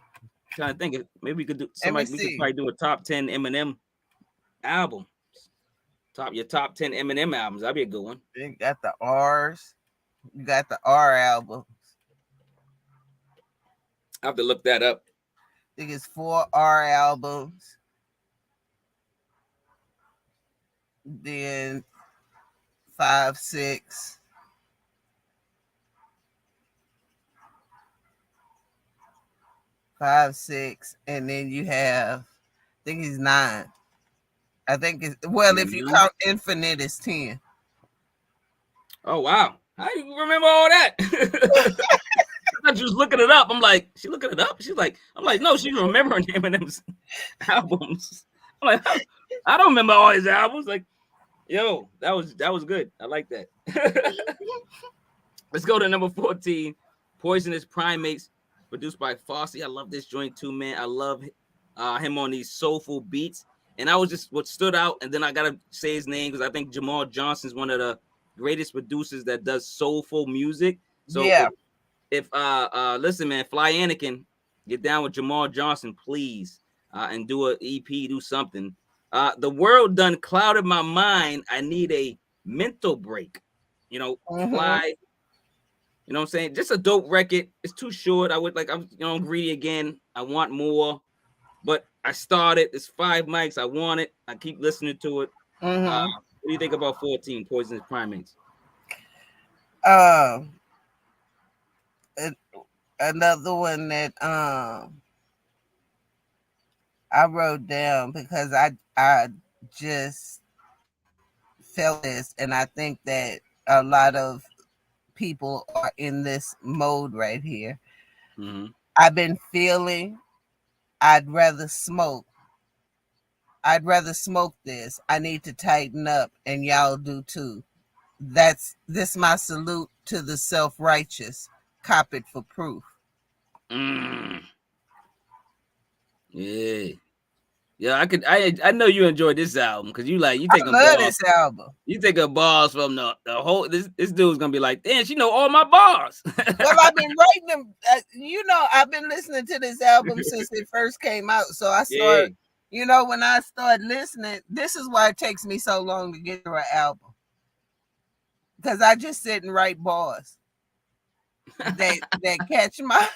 trying to think. Maybe we could do. We could probably do a top 10 Eminem album. Your top 10 Eminem albums. That'd be a good one. You got the R's. You got the R albums. I have to look that up. I think it's 4 R albums. Then 5, 6. Five, 6, and then you have, I think he's 9. I think it's if you count Infinite, it's 10. Oh wow! How do you remember all that? I was looking it up. I'm like, she looking it up. She's like, I'm like, no, she's remembering Eminem's albums. I'm like, I don't remember all his albums. Like, yo, that was good. I like that. Let's go to number 14, Poisonous Primates, produced by Fosse. I love this joint too, man. I love him on these soulful beats. And I was just what stood out. And then I gotta say his name because I think Jamal Johnson's one of the greatest producers that does soulful music. So yeah. If listen, man, Fly Anakin, get down with Jamal Johnson, please, and do an EP, do something. The world done clouded my mind. I need a mental break. You know, Fly. You know what I'm saying? Just a dope record. It's too short. I'm greedy again. I want more. But I started. It's 5 mics. I want it. I keep listening to it. What do you think about 14, Poisonous Primates? Another one that I wrote down because I just felt this, and I think that a lot of people are in this mode right here. I've been feeling I'd rather smoke this. I need to tighten up, and y'all do too. That's this my salute to the self-righteous. Cop it for proof. Yeah, I know you enjoyed this album because you take this album. You take a bars from the whole. This dude's gonna be like, damn, she know all my bars. Well, I've been writing them. I've been listening to this album since it first came out. So I started. Yeah. When I start listening, this is why it takes me so long to get to an album because I just sit and write bars that catch my.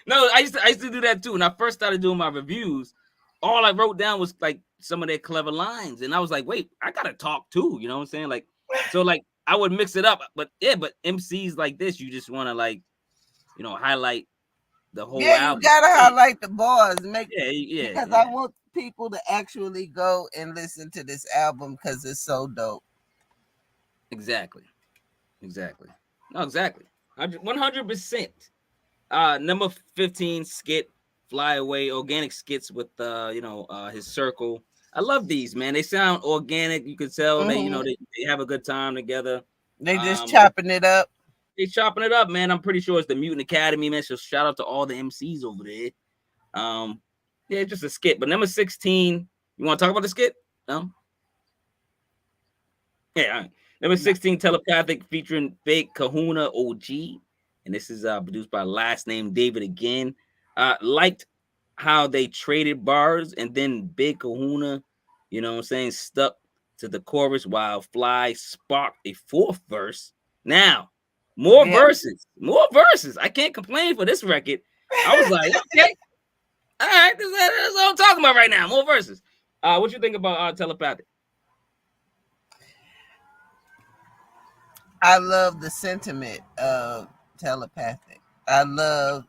No, I used to do that too. When I first started doing my reviews, all I wrote down was like some of their clever lines, and I was like, "Wait, I gotta talk too." You know what I'm saying? Like, so like I would mix it up, but MCs like this, you just want to highlight the whole album. You gotta highlight the bars, because I want people to actually go and listen to this album because it's so dope. Exactly. No, exactly. 100%. Number 15, Skit, Fly Away, organic skits with his circle. I love these, man. They sound organic. You can tell they have a good time together. They just chopping it up. They chopping it up, man. I'm pretty sure it's the Mutant Academy, man. So shout out to all the MCs over there. Just a skit. But number 16, you want to talk about the skit? No? Yeah, all right. Number 16, Telepathic featuring Fake Kahuna OG. And this is produced by last name David again. Liked how they traded bars and then Big Kahuna, stuck to the chorus while Fly sparked a 4th verse. Now, more verses. I can't complain for this record. I was like, okay, all right, that's all I'm talking about right now. More verses. What you think about Telepathic? I love the sentiment of Telepathic. I love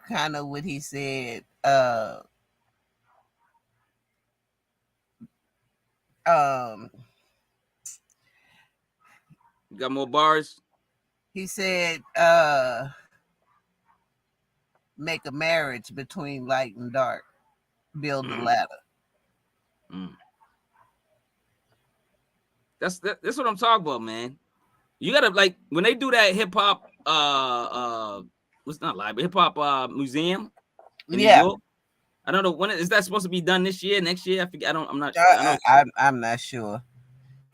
kind of what he said. You got more bars? He said make a marriage between light and dark. build the ladder. That's what I'm talking about, man. You gotta, like, when they do that hip hop what's not library, hip hop museum in New York. I don't know when is that supposed to be done, this year, next year? I forget. I'm not sure. I'm not sure.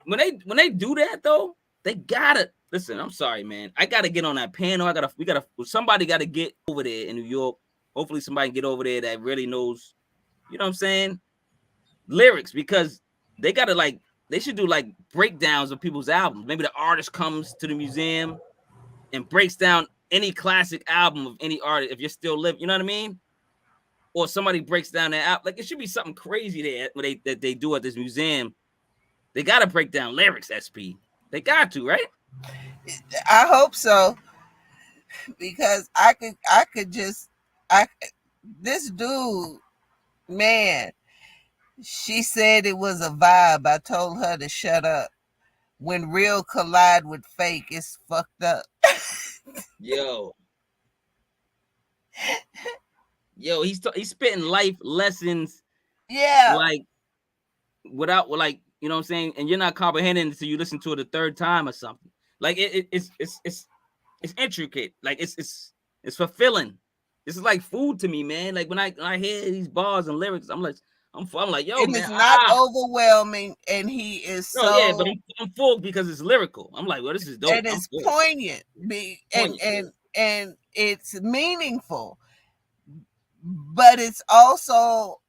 When they do that though, they gotta listen. I'm sorry, man. I gotta get on that panel. Somebody gotta get over there in New York. Hopefully somebody can get over there that really knows, you know what I'm saying, lyrics, because they gotta, like, they should do like breakdowns of people's albums. Maybe the artist comes to the museum and breaks down any classic album of any artist if you're still living, you know what I mean? Or somebody breaks down that album. Like, it should be something crazy there that they do at this museum. They got to break down lyrics, SP. They got to, right? I hope so, because this dude, man, she said it was a vibe. I told her to shut up. When real collide with fake, it's fucked up. Yo, he's spitting life lessons. Yeah, like without, like, you know what I'm saying, and you're not comprehending until you listen to it a third time or something. Like, it's intricate. Like, it's fulfilling. This is like food to me, man. Like, when I hear these bars and lyrics, I'm like, yo, and man, it's not overwhelming, and he is yeah, but I'm full because it's lyrical. I'm like, well, this is dope. And it's poignant, and it's meaningful, but it's also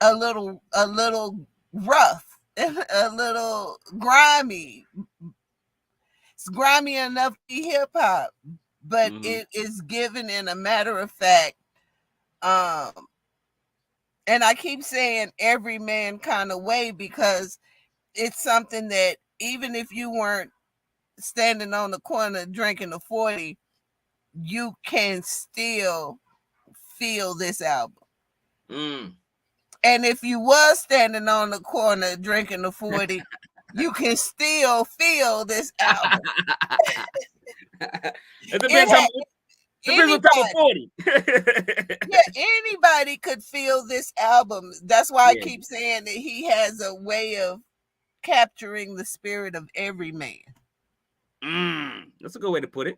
a little rough, a little grimy. It's grimy enough to be hip hop, but it is given in a matter of fact. And I keep saying every man kind of way, because it's something that even if you weren't standing on the corner drinking a 40, you can still feel this album. And if you was standing on the corner drinking a 40, you can still feel this album. It depends on type of 40. Yeah, anybody could feel this album. That's why I keep saying that he has a way of capturing the spirit of every man. That's a good way to put it.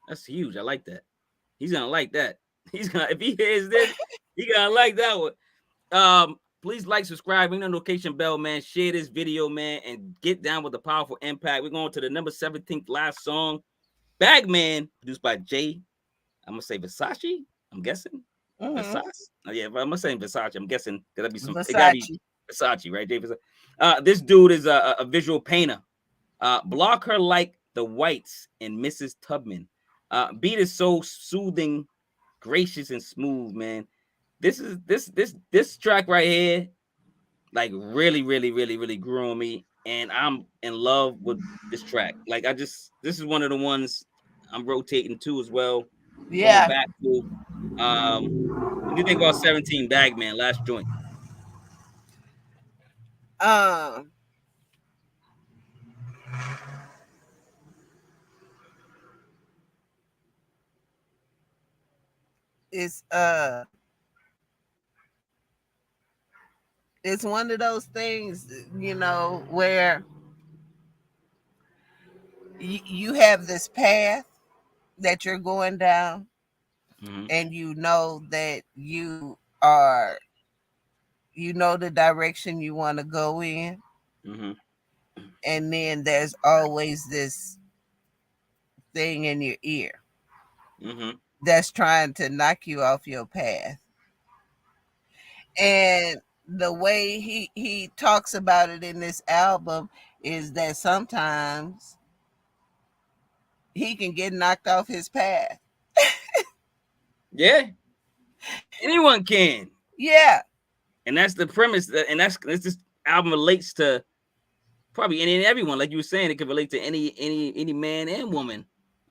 That's huge. I like that. He's gonna like that. If he hears this, he gonna like that one. Please like, subscribe, ring the notification bell, man. Share this video, man, and get down with the Powaful IMPAK. We're going to the number 17th last song, Bagman, produced by J. I'm gonna say Versace. I'm guessing. Versace. Oh yeah, but I'm saying Versace. I'm guessing gotta be some. Versace. It gotta be Versace, right, Jay? This dude is a visual painter. Block her like the whites and Mrs. Tubman. Beat is so soothing, gracious, and smooth, man. This track right here, like, really, really, really, really grew on me, and I'm in love with this track. Like, this is one of the ones I'm rotating to as well. Yeah. Going back to, what do you think about 17 Bagman, last joint? It's one of those things, you know, where you have this path that you're going down, and you know that you know the direction you want to go in, and then there's always this thing in your ear that's trying to knock you off your path. And the way he talks about it in this album is that sometimes he can get knocked off his path. Yeah, anyone can. Yeah, and that's the premise. And this album relates to probably any and everyone. Like you were saying, it can relate to any man and woman.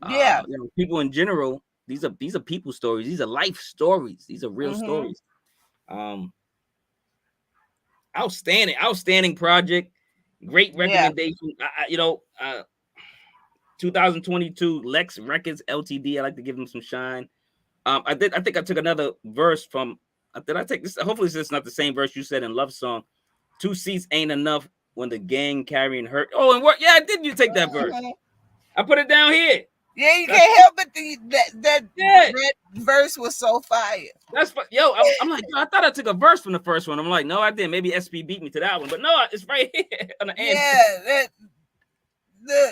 Yeah, you know, people in general. These are people stories. These are life stories. These are real stories. Outstanding project. Great recommendation. 2022 Lex Records Ltd. I like to give them some shine. I think I took another verse from Did I take this? Hopefully, it's not the same verse you said in Love Song. 2 seats ain't enough when the gang carrying hurt. Oh, and what? Yeah, did you take that verse? I put it down here. Yeah, you can't help but that Yeah. verse was so fire. That's I'm like, yo, I thought I took a verse from the first one. I'm like, no, I didn't. Maybe SP beat me to that one, but no, it's right here on the end. Yeah,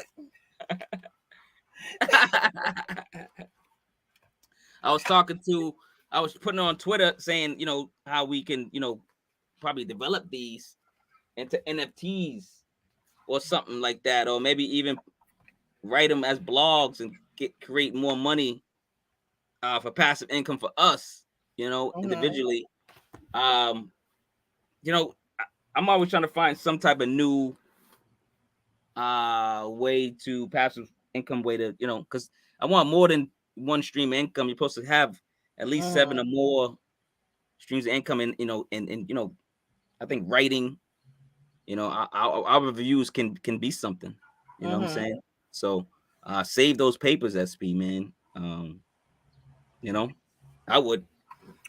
I was putting on Twitter saying, how we can, probably develop these into NFTs or something like that, or maybe even write them as blogs and create more money for passive income for us, individually. I'm always trying to find some type of new way to passive income way to, because I want more than one stream of income. You're supposed to have at least 7 or more streams of income, and I think writing, our reviews can be something, you know what I'm saying? So save those papers, SP, man. I would.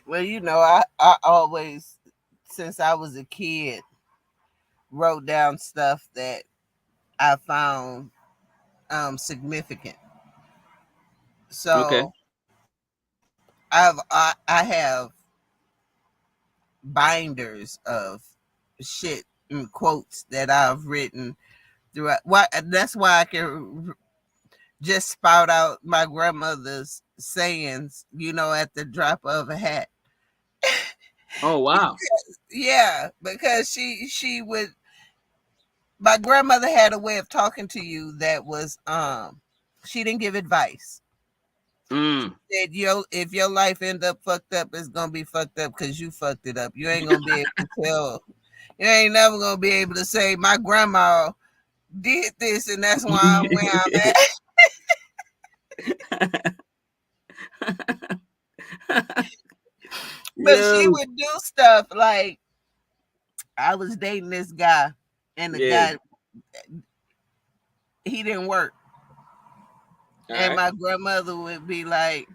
Well, I always, since I was a kid, wrote down stuff that I found significant. So okay. I have binders of shit and quotes that I've written throughout. That's why I can just spout out my grandmother's sayings, at the drop of a hat. Oh wow. Yeah, because she would. My grandmother had a way of talking to you that was she didn't give advice. Said, if your life end up fucked up, it's gonna be fucked up because you fucked it up. You ain't gonna be able to tell. You ain't never gonna be able to say my grandma did this and that's why I'm where I'm at. But she would do stuff like, I was dating this guy and the guy, he didn't work. And my grandmother would be like,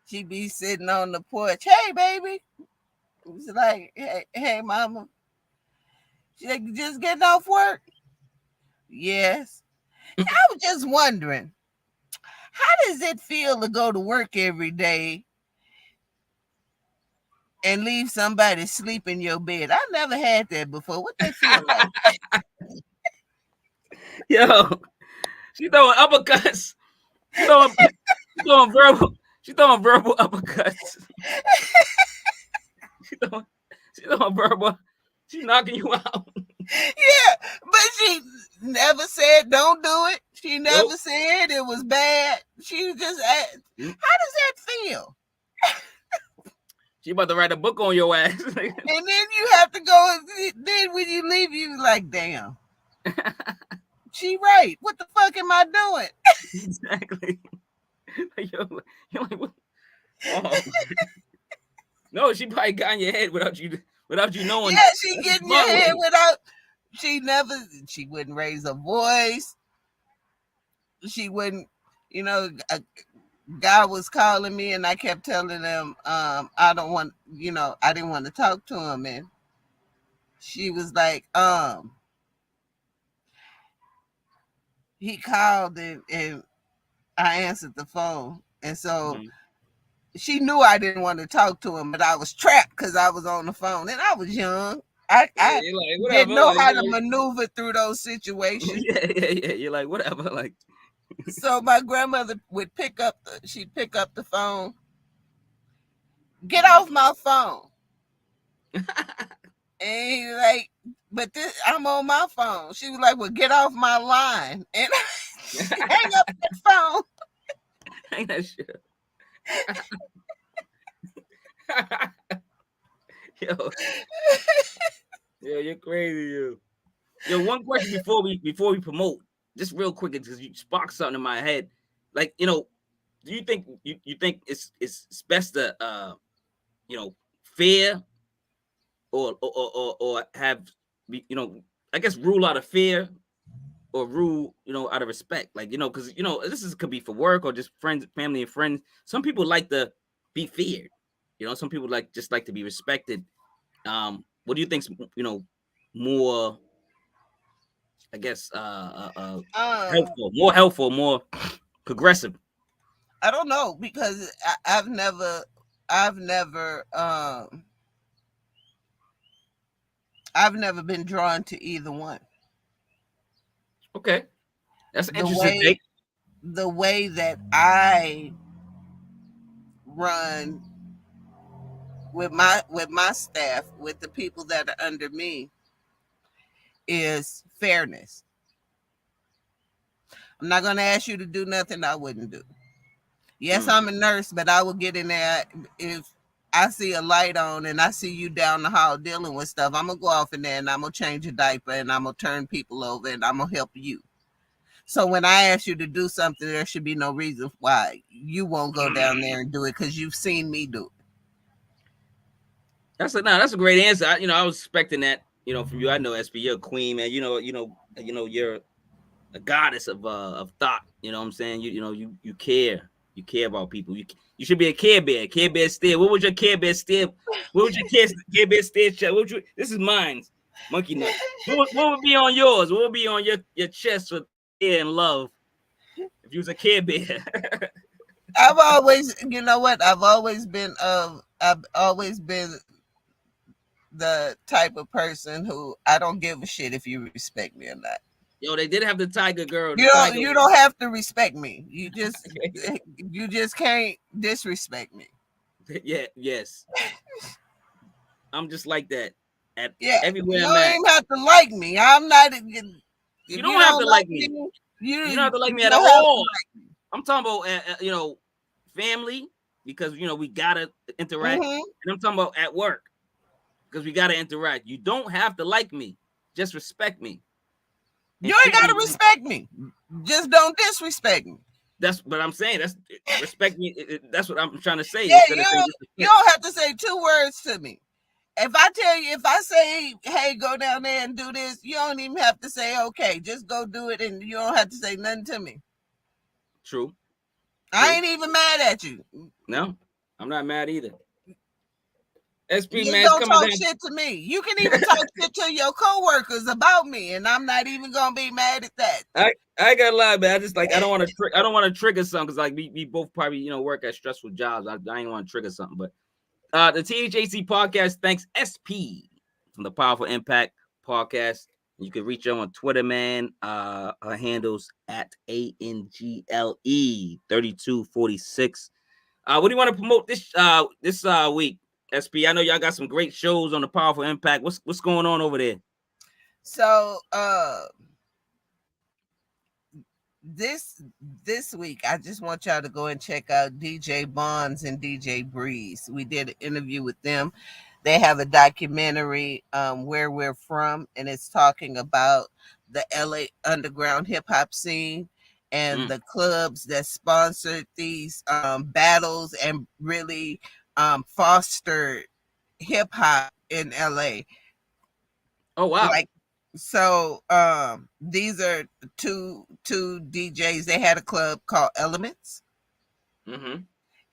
she'd be sitting on the porch, hey baby. It's like, hey mama. She's like, just getting off work? Yes. I was just wondering, how does it feel to go to work every day and leave somebody sleep in your bed? I never had that before. What that feel like? Yo, she throwing uppercuts. She throwing verbal uppercuts. She throwing verbal. She's knocking you out. Yeah, but she never said don't do it. She never said it was bad. She just asked, how does that feel? She about to write a book on your ass. And then you have to go, then when you leave, you like, damn. She right. What the fuck am I doing? Exactly. You're like, what? Oh. No, she probably got in your head without you knowing. Yeah, she get in your head without. She wouldn't raise her voice. She wouldn't, a guy was calling me and I kept telling them, I didn't want to talk to him. And she was like, he called and I answered the phone. And so she knew I didn't want to talk to him, but I was trapped because I was on the phone and I was young. I didn't know how to maneuver through those situations. Yeah. You're like, whatever. Like, so my grandmother would pick up the phone. Get off my phone. And he's like, but I'm on my phone. She was like, well, get off my line. And hang up that phone. Hang that shit. Yo, you're crazy, yo. One question before we promote, just real quick, because you sparked something in my head. Like, do you think it's best to fear or have I guess rule out of fear or rule out of respect? Like, because this could be for work or just friends, family and friends. Some people like to be feared. You know, some people just like to be respected. What do you think's, you know, more, I guess, Um, helpful, more progressive? I don't know because I've never, I've never been drawn to either one. Okay, that's an The interesting take. way that I run with my staff, with the people that are under me, is fairness. I'm not going to ask you to do nothing I wouldn't do. Yes, I'm a nurse, but I will get in there if I see a light on and I see you down the hall dealing with stuff. I'm gonna go off in there and I'm gonna change a diaper and I'm gonna turn people over and I'm gonna help you. So when I ask you to do something, there should be no reason why you won't go down there and do it because you've seen me do it. That's a great answer. I was expecting that, from you. I know SP, you're a queen, man. You're a goddess of thought. You know what I'm saying? You care. You care about people. You should be a Care Bear. Care Bear stare. What would your Care Bear stare? What would your Care Bear stare? This is mine. Monkey nut. What would be on yours? What would be on your chest with care and love if you was a Care Bear? I've always, I've always been the type of person who I don't give a shit if you respect me or not. Yo, they did have the Tiger girl. You don't have to respect me. You just can't disrespect me. Yeah, yes. I'm just like that. Everywhere you don't even have to like me. I'm not. You don't have to like me. You don't have to like me at all. I'm talking about family, because we gotta interact. And I'm talking about at work, because we gotta interact. You don't have to like me. Just respect me. You ain't gotta respect me. Just don't disrespect me. That's what I'm saying. That's respect me. That's what I'm trying to say. Yeah, you don't have to say two words to me. If I say, hey, go down there and do this, you don't even have to say, okay, just go do it, and you don't have to say nothing to me. True. I ain't even mad at you. No, I'm not mad either. SP, you man, don't talk shit to me. You can even talk shit to your coworkers about me, and I'm not even gonna be mad at that. I gotta lie, man. I just I don't want to trigger something, because we both probably work at stressful jobs. I ain't want to trigger something, but the THHC podcast thanks SP from the Powaful IMPAK Podcast. You can reach her on Twitter, man. Her handles at ANGLE3246. What do you want to promote this week, SP? I know y'all got some great shows on the Powaful IMPAK. What's going on over there? So this week, I just want y'all to go and check out DJ Bonds and DJ Breeze. We did an interview with them. They have a documentary, Where We're From, and it's talking about the LA underground hip hop scene and the clubs that sponsored these battles and really fostered hip hop in LA. Oh wow! So these are two DJs. They had a club called Elements.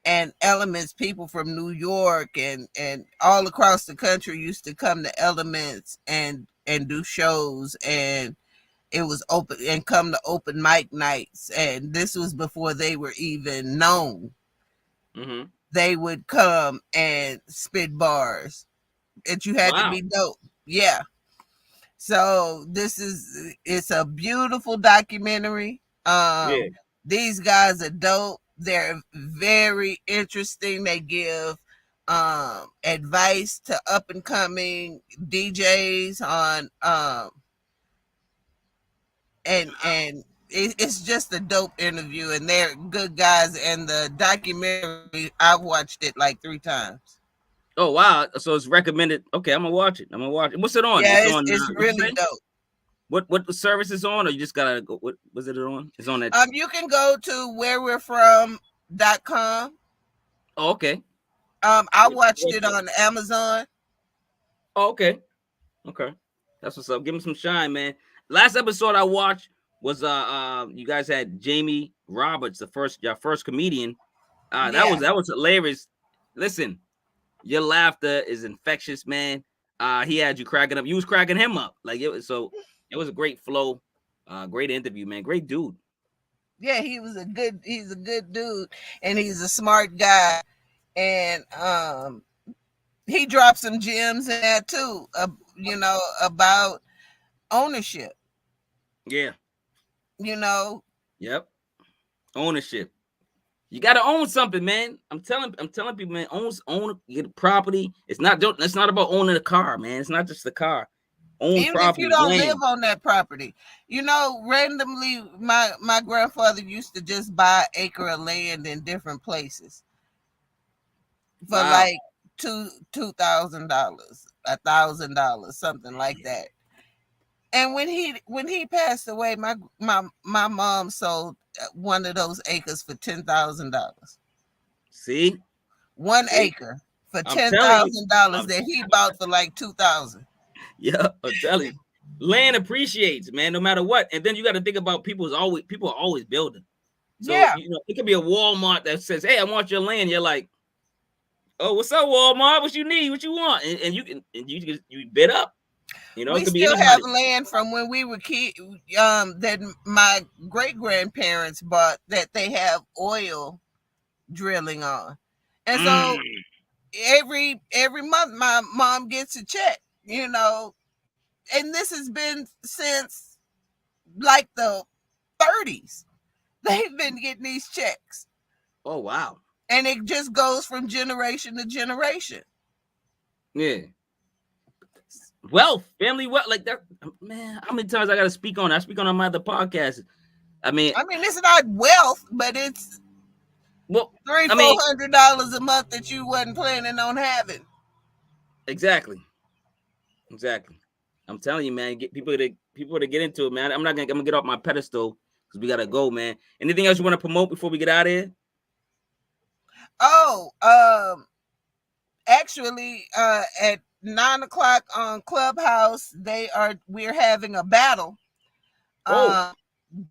And Elements, people from New York and all across the country used to come to Elements and do shows, and it was open, and come to open mic nights. And this was before they were even known. They would come and spit bars, and you had to be dope. Yeah. So it's a beautiful documentary. These guys are dope. They're very interesting. They give advice to up and coming DJs on and it's just a dope interview, and they're good guys. And the documentary, I've watched it like 3 times. Oh wow! So it's recommended. Okay, I'm gonna watch it. What's it on? Yeah, it's really dope. What service is on, or you just gotta go? What was it on? It's on that. You can go to wherewe'refrom.com. Oh, okay. I watched it on Amazon. Oh, okay. That's what's up. Give him some shine, man. Last episode I watched was you guys had Jamie Roberts, your first comedian. That was hilarious. Listen, Your laughter is infectious, man. He had you cracking up. You was cracking him up. Like it was it was a great flow. Great interview, man. Great dude. Yeah, he's a good dude, and he's a smart guy. And he dropped some gems in that too, about ownership. Yeah. Yep. Ownership. You gotta own something, man. I'm telling people, man, own get property. It's not about owning a car, man. It's not just the car. Own Even property, if you don't land. live on that property. Randomly, my grandfather used to just buy an acre of land in different places for like $2,000, $1,000, something like that. And when he passed away, my mom sold one of those acres for $10,000. See, 1 acre for $10,000 that he bought for like $2,000. Yeah, I'm telling you, land appreciates, man, no matter what. And then you got to think about people are always building. So it could be a Walmart that says, "Hey, I want your land." You're like, "Oh, what's up, Walmart? What you need? What you want?" And you bid up. We still have land from when we were kids that my great grandparents bought that they have oil drilling on, and so every month my mom gets a check, and this has been since like the 30s. They've been getting these checks. Oh wow! And it just goes from generation to generation. Yeah. Wealth, family wealth, like that, man. How many times I gotta speak on? I speak on my other podcasts. I mean, it's not wealth, but it's $300-400 a month that you wasn't planning on having. Exactly. I'm telling you, man. Get people to get into it, man. I'm gonna get off my pedestal because we gotta go, man. Anything else you want to promote before we get out of here? Oh, actually, at 9:00 on Clubhouse, we're having a battle.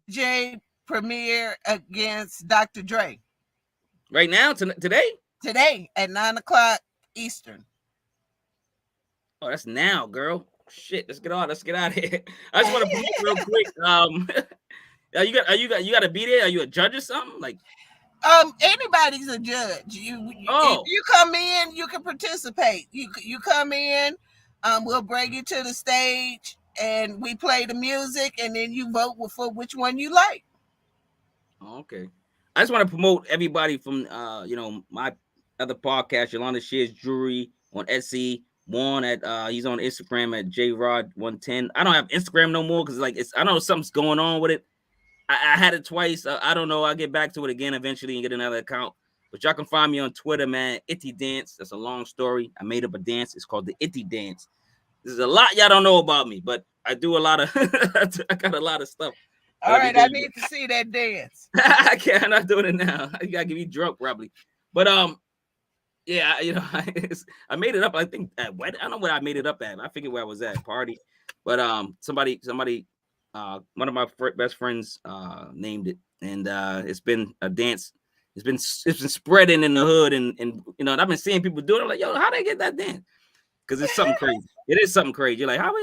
J Premier against Dr. Dre. Right now, today? Today at 9:00 Eastern. Oh, that's now, girl. Shit, let's get out of here. I just want to promote real quick. You got to be there? Are you a judge or something? Like, anybody's a judge. If you come in, you can participate. You come in, we'll bring you to the stage and we play the music, and then you vote for which one you like. Okay. I just want to promote everybody from my other podcast, Yolanda Shares Jewelry on Etsy. One at he's on Instagram at JRod110. I don't have Instagram no more because I know something's going on with it. I had it twice. I don't know. I'll get back to it again eventually and get another account. But y'all can find me on Twitter, man. Itty Dance. That's a long story. I made up a dance. It's called the Itty Dance. There's a lot y'all don't know about me, but I do a lot of I got a lot of stuff. All right, I need to see that dance. I can't. I'm not doing it now. You gotta get me drunk probably. But yeah, I made it up. I think at I don't know what I made it up at. I forget where I was at party. But somebody one of my best friends named it, and it's been a dance. It's been spreading in the hood, and I've been seeing people do it. I'm like, yo, how they get that dance? Because it's something crazy. It is something crazy. You're like, how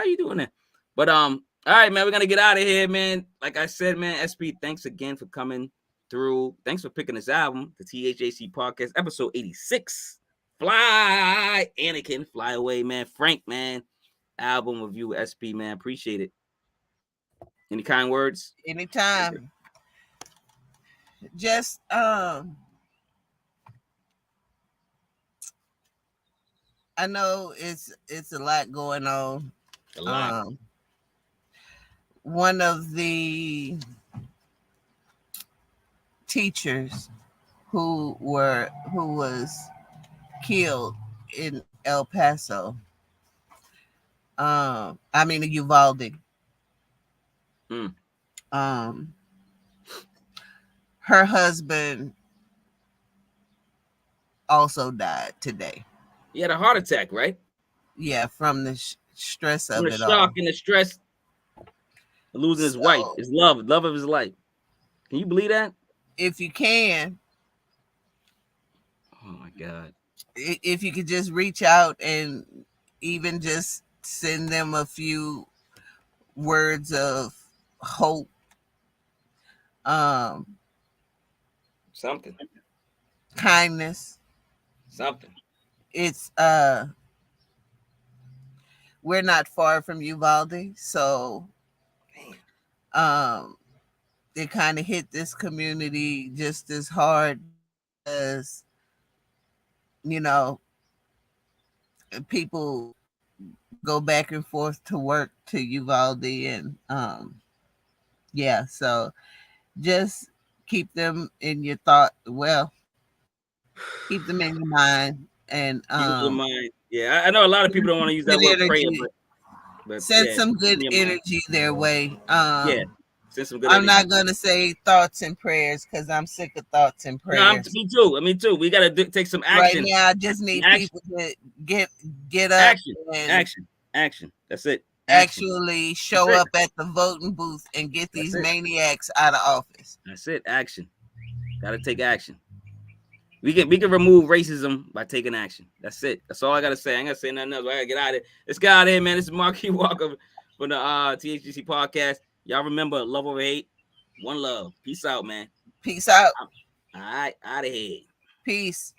you doing that? But all right, man, we're gonna get out of here, man. Like I said, man, SP, thanks again for coming through. Thanks for picking this album, the THHC podcast, episode 86. Fly, Anakin, fly away, man. Frank, man, album review, SP, man. Appreciate it. Any kind words? Anytime. Just I know it's a lot going on. A lot. One of the teachers who was killed in El Paso. Uvalde. Her husband also died today. He had a heart attack, right? Yeah, from the stress of it all. The shock and the stress. Losing his wife, his love of his life. Can you believe that? If you can. Oh my God. if you could just reach out and even just send them a few words of hope, um, Something. kindness. Something. It's we're not far from Uvalde, so it kind of hit this community just as hard as, you know, people go back and forth to work to Uvalde, and yeah, so just keep them in your thought. Well, keep them in your mind, and Keep it in mind. Yeah, I know a lot of people don't want to use that good word prayer, energy. but Send yeah, some keep it good in your mind. energy their way. Yeah, send some good I'm energy. not gonna say thoughts and prayers because I'm sick of thoughts and No, prayers. me too. Me too. We gotta take some Right action. now, I just need Action. people to get up Action. and Action. That's it. Action. actually That's show it. up at the voting booth and get That's these it. maniacs out of office. That's it. Action. Gotta take action. We can remove racism by taking action. That's it. That's all I gotta say. I ain't gotta say nothing else. I gotta get out of it. Let's get out of here, man. This is Marquis Walker from the THHC podcast. Y'all remember, love over hate, one love. Peace out, man. Peace out. All right, out of here. Peace.